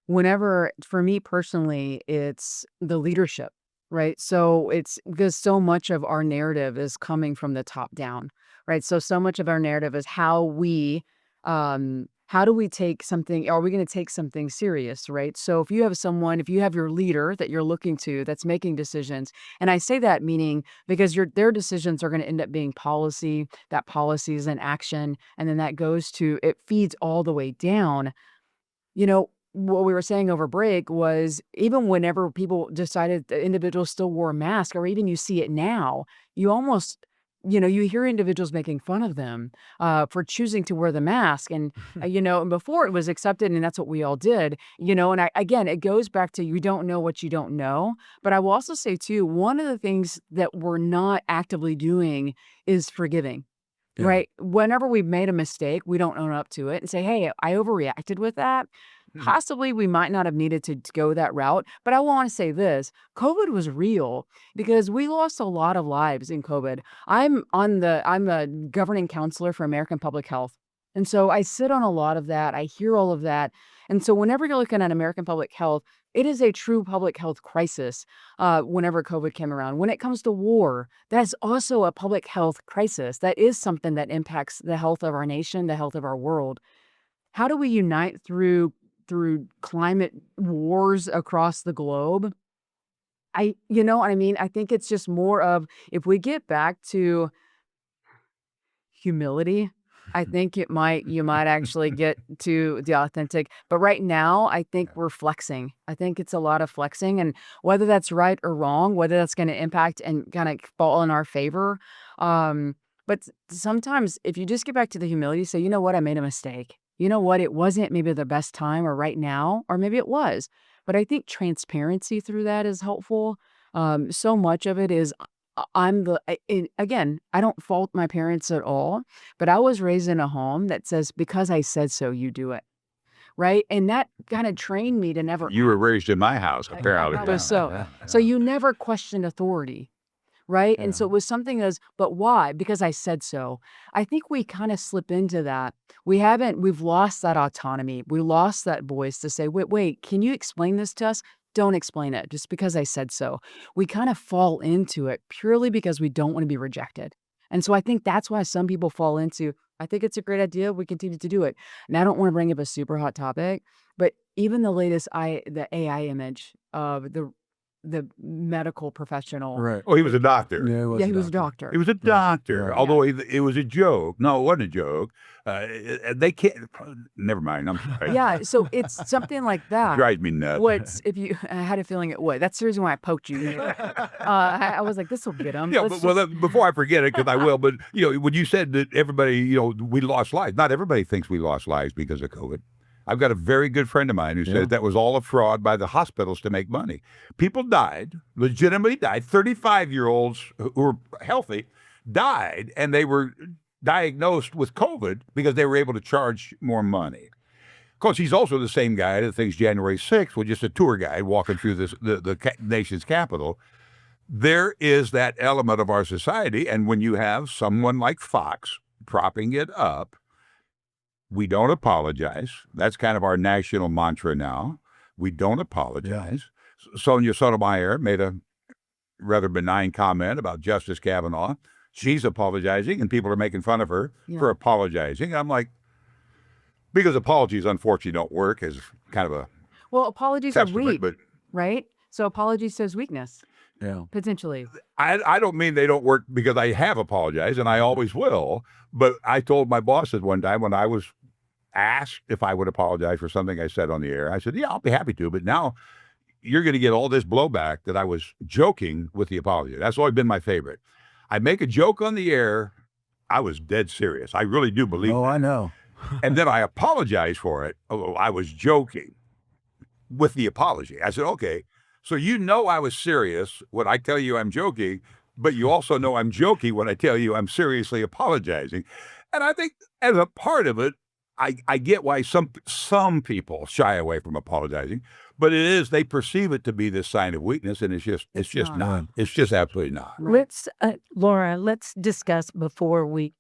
for me personally, it's the leadership, right? So it's because so much of our narrative is coming from the top down, right? So much of our narrative is how do we take something, are we going to take something serious, right? So if you have your leader that you're looking to that's making decisions, and I say that meaning because their decisions are going to end up being policy, that policy is an action, and then it feeds all the way down. What we were saying over break was even whenever people decided that individuals still wore a mask, or even you see it now, you almost, you hear individuals making fun of them for choosing to wear the mask. And, and before it was accepted and that's what we all did, and again, it goes back to you don't know what you don't know. But I will also say too, one of the things that we're not actively doing is forgiving. Yeah. Right. Whenever we've made a mistake, we don't own up to it and say, hey, I overreacted with that. Possibly we might not have needed to go that route. But I want to say this, COVID was real because we lost a lot of lives in COVID. I'm a governing counselor for American Public Health. And so I sit on a lot of that. I hear all of that. And so whenever you're looking at American Public Health, it is a true public health crisis whenever COVID came around. When it comes to war, that's also a public health crisis. That is something that impacts the health of our nation, the health of our world. How do we unite through climate wars across the globe? I think it's just more of, if we get back to humility, I think you might actually get to the authentic. But right now, I think we're flexing. I think it's a lot of flexing, and whether that's right or wrong, whether that's going to impact and kind of fall in our favor. But sometimes if you just get back to the humility, say, you know what, I made a mistake. You know what, it wasn't maybe the best time or right now, or maybe it was. But I think transparency through that is helpful. So much of it is, again, I don't fault my parents at all, but I was raised in a home that says, because I said so, you do it. Right. And that kind of trained me to never. You were raised in my house, apparently. So you never question authority. Right. Yeah. And so it was something but why? Because I said so. I think we kind of slip into that. We've lost that autonomy. We lost that voice to say, wait, can you explain this to us? Don't explain it just because I said so. We kind of fall into it purely because we don't want to be rejected. And so I think that's why some people fall into, I think it's a great idea. We continue to do it. And I don't want to bring up a super hot topic, but even the latest the AI image of the medical professional. Right. Oh, he was a doctor. Yeah, he was a doctor. He was a doctor, Right. although it was a joke. No, it wasn't a joke. They can't. Never mind. I'm sorry. Yeah, so it's something like that. Drives me nuts. I had a feeling it would. That's the reason why I poked you. I was like, this will get him. Yeah, before I forget it, because I will, but when you said that everybody, we lost lives, not everybody thinks we lost lives because of COVID. I've got a very good friend of mine who said that was all a fraud by the hospitals to make money. People died, legitimately died. 35-year-olds who were healthy died, and they were diagnosed with COVID because they were able to charge more money. Of course, he's also the same guy that thinks January 6th was just a tour guide walking through the nation's capital. There is that element of our society, and when you have someone like Fox propping it up, we don't apologize. That's kind of our national mantra now. We don't apologize. Yeah. Sonia Sotomayor made a rather benign comment about Justice Kavanaugh. She's apologizing, and people are making fun of her for apologizing. I'm like, because apologies, unfortunately, don't work as kind of a apologies are weak, right? So apology says weakness. Yeah, potentially. I don't mean they don't work because I have apologized, and I always will. But I told my bosses one time when I was asked if I would apologize for something I said on the air, I said, yeah, I'll be happy to. But now you're going to get all this blowback that I was joking with the apology. That's always been my favorite. I make a joke on the air. I was dead serious. I really do believe that. I know. And then I apologize for it. Although I was joking with the apology. I said, okay, So you know I was serious when I tell you I'm joking, but you also know I'm joking when I tell you I'm seriously apologizing. And I think as a part of it, I get why some people shy away from apologizing, but they perceive it to be this sign of weakness, and it's just not. It's just absolutely not. Let's Laura, let's discuss before we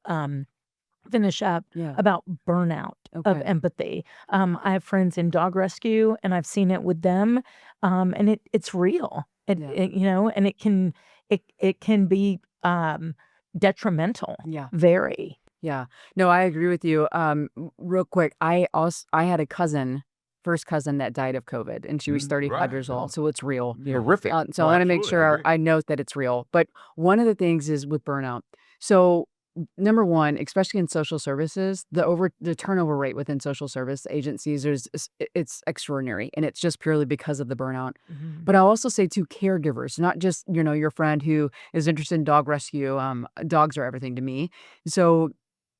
finish up about burnout of empathy. I have friends in dog rescue, and I've seen it with them, and it's real. And it can be detrimental. Yeah. Very. Yeah. No, I agree with you. Real quick, I had a first cousin that died of COVID, and she was 35 years old. So it's real. Horrific. So I want to make sure I note that it's real. But one of the things is with burnout. So number one, especially in social services, the turnover rate within social service agencies it's extraordinary, and it's just purely because of the burnout. But I'll also say to caregivers, not just your friend who is interested in dog rescue. Dogs are everything to me. So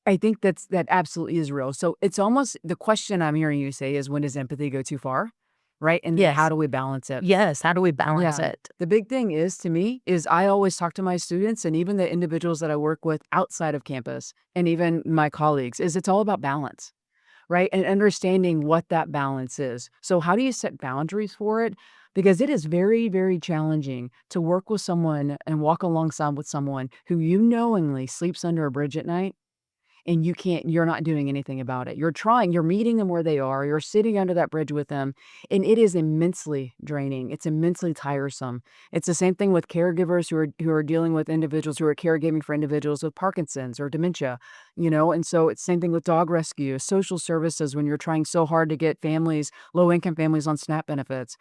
I think that absolutely is real. So it's almost the question I'm hearing you say is, when does empathy go too far? Right? And how do we balance it? Yes. How do we balance it? The big thing is, to me, is I always talk to my students and even the individuals that I work with outside of campus and even my colleagues, is it's all about balance, right? And understanding what that balance is. So how do you set boundaries for it? Because it is very, very challenging to work with someone and walk alongside with someone who you knowingly sleeps under a bridge at night, and you're not doing anything about it. You're meeting them where they are, you're sitting under that bridge with them, and it is immensely draining. It's immensely tiresome. It's the same thing with caregivers who are dealing with individuals who are caregiving for individuals with Parkinson's or dementia, and so it's the same thing with dog rescue, social services, when you're trying so hard to get low-income families on SNAP benefits.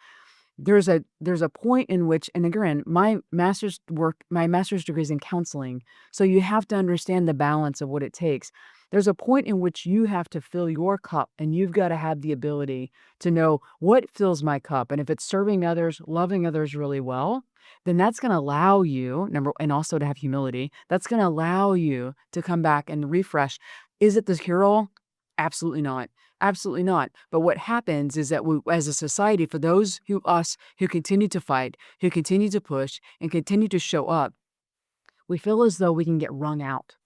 There's a point in which, and again, my master's degree is in counseling, so you have to understand the balance of what it takes. There's a point in which you have to fill your cup, and you've got to have the ability to know what fills my cup. And if it's serving others, loving others really well, then that's going to allow you, and also to have humility, that's going to allow you to come back and refresh. Is it the cure-all? Absolutely not. Absolutely not. But what happens is that we, as a society, for those who continue to fight, who continue to push, and continue to show up, we feel as though we can get wrung out,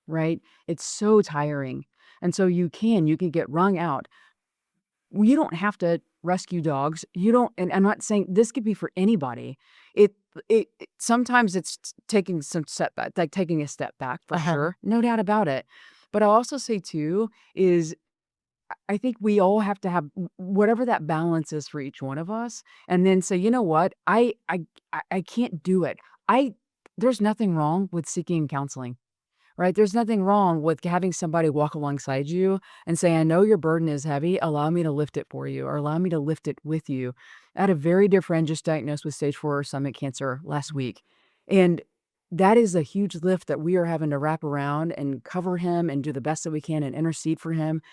right? It's so tiring. And so you can get wrung out. You don't have to rescue dogs. You don't, and I'm not saying this could be for anybody. It sometimes it's taking some setback, like taking a step back for sure. No doubt about it. But I'll also say too is, I think we all have to have whatever that balance is for each one of us, and then say, you know what, I can't do it. There's nothing wrong with seeking counseling, right? There's nothing wrong with having somebody walk alongside you and say, I know your burden is heavy. Allow me to lift it for you, or allow me to lift it with you. I had a very dear friend just diagnosed with stage 4 stomach cancer last week, and that is a huge lift that we are having to wrap around and cover him and do the best that we can and intercede for him.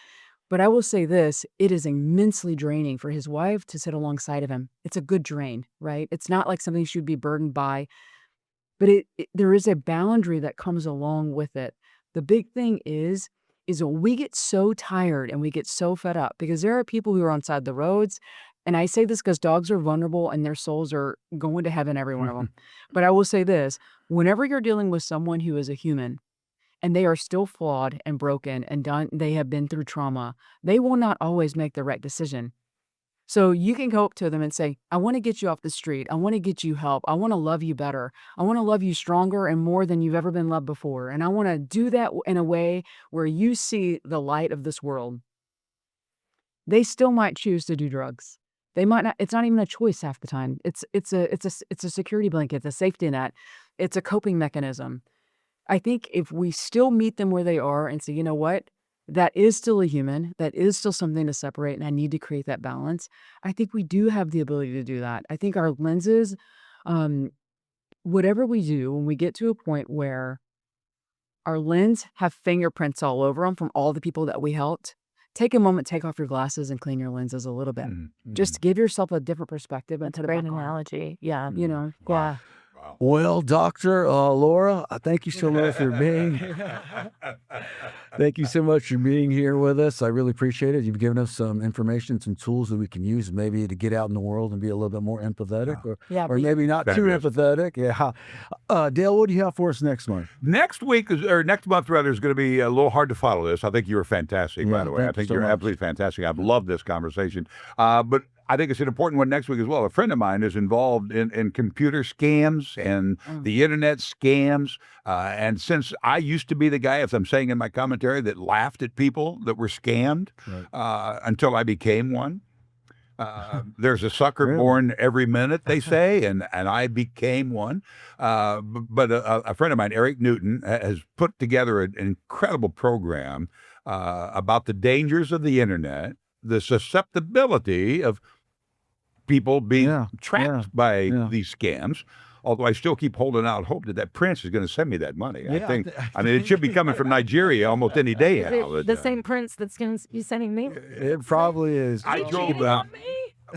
But I will say this, it is immensely draining for his wife to sit alongside of him. It's a good drain, right? It's not like something she would be burdened by, but there is a boundary that comes along with it. The big thing is when we get so tired and we get so fed up, because there are people who are on side the roads, and I say this because dogs are vulnerable and their souls are going to heaven, every one of them. But I will say this, whenever you're dealing with someone who is a human, and they are still flawed and broken and they have been through trauma, they will not always make the right decision. So you can go up to them and say, I want to get you off the street. I want to get you help. I want to love you better. I want to love you stronger and more than you've ever been loved before. And I want to do that in a way where you see the light of this world. They still might choose to do drugs. They might not. It's not even a choice half the time. It's a security blanket, it's a safety net. It's a coping mechanism. I think if we still meet them where they are and say, you know what, that is still a human, that is still something to separate, and I need to create that balance, I think we do have the ability to do that. I think our lenses, whatever we do, when we get to a point where our lens have fingerprints all over them from all the people that we helped, take a moment, take off your glasses and clean your lenses a little bit. Just give yourself a different perspective. That's a great analogy. Yeah. You know, yeah. Well, Dr. Laura, thank you so much for being Thank you so much for being here with us. I really appreciate it. You've given us some information, some tools that we can use maybe to get out in the world and be a little bit more empathetic or maybe not too empathetic. Yeah. Dale, what do you have for us next month? Next month rather, is going to be a little hard to follow this. I think you were fantastic, by the way. I think you're absolutely fantastic. I've loved this conversation. But I think it's an important one next week as well. A friend of mine is involved in computer scams and the internet scams. And since I used to be the guy, as I'm saying in my commentary, that laughed at people that were scammed until I became one. There's a sucker born every minute, they say, and I became one. But a friend of mine, Eric Newton, has put together an incredible program about the dangers of the internet, the susceptibility of people being trapped by these scams. Although I still keep holding out hope that Prince is going to send me that money. I mean, it should be coming from Nigeria almost any day now. The same Prince that's going to be sending me? It probably is.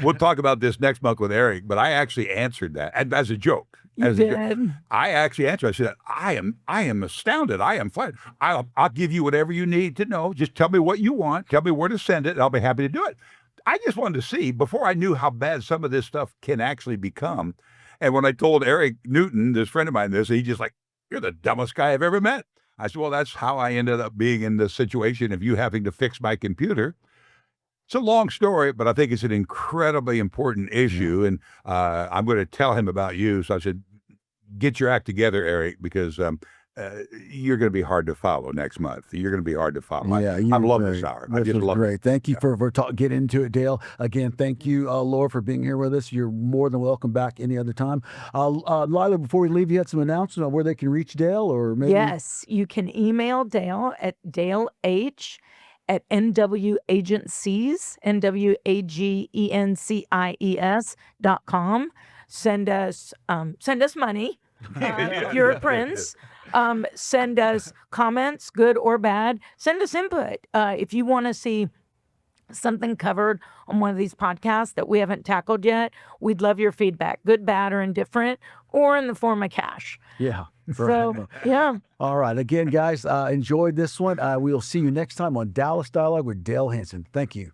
We'll talk about this next month with Eric, but I actually answered that as a joke. I actually answered. I said, I am astounded. I am flattered. I'll give you whatever you need to know. Just tell me what you want. Tell me where to send it. And I'll be happy to do it. I just wanted to see, before I knew how bad some of this stuff can actually become. And when I told Eric Newton, this friend of mine, this, he just like, you're the dumbest guy I've ever met. I said, well, that's how I ended up being in the situation of you having to fix my computer. It's a long story, but I think it's an incredibly important issue. And I'm going to tell him about you. So I said, get your act together, Eric, because you're going to be hard to follow next month. You're going to be hard to follow. Yeah, I love this hour. This was great. Thank you for getting into it, Dale. Again, thank you, Laura, for being here with us. You're more than welcome back any other time. Lila, before we leave, you had some announcements on where they can reach Dale, or maybe? Yes, you can email Dale at DaleH@NWAgencies, NWAGENCIES.com. Send us money if you're a Prince. Send us comments, good or bad. Send us input. If you want to see something covered on one of these podcasts that we haven't tackled yet, we'd love your feedback, good, bad, or indifferent, or in the form of cash. Yeah. So, yeah. All right. Again, guys, enjoyed this one. We'll see you next time on Dallas Dialogue with Dale Hansen. Thank you.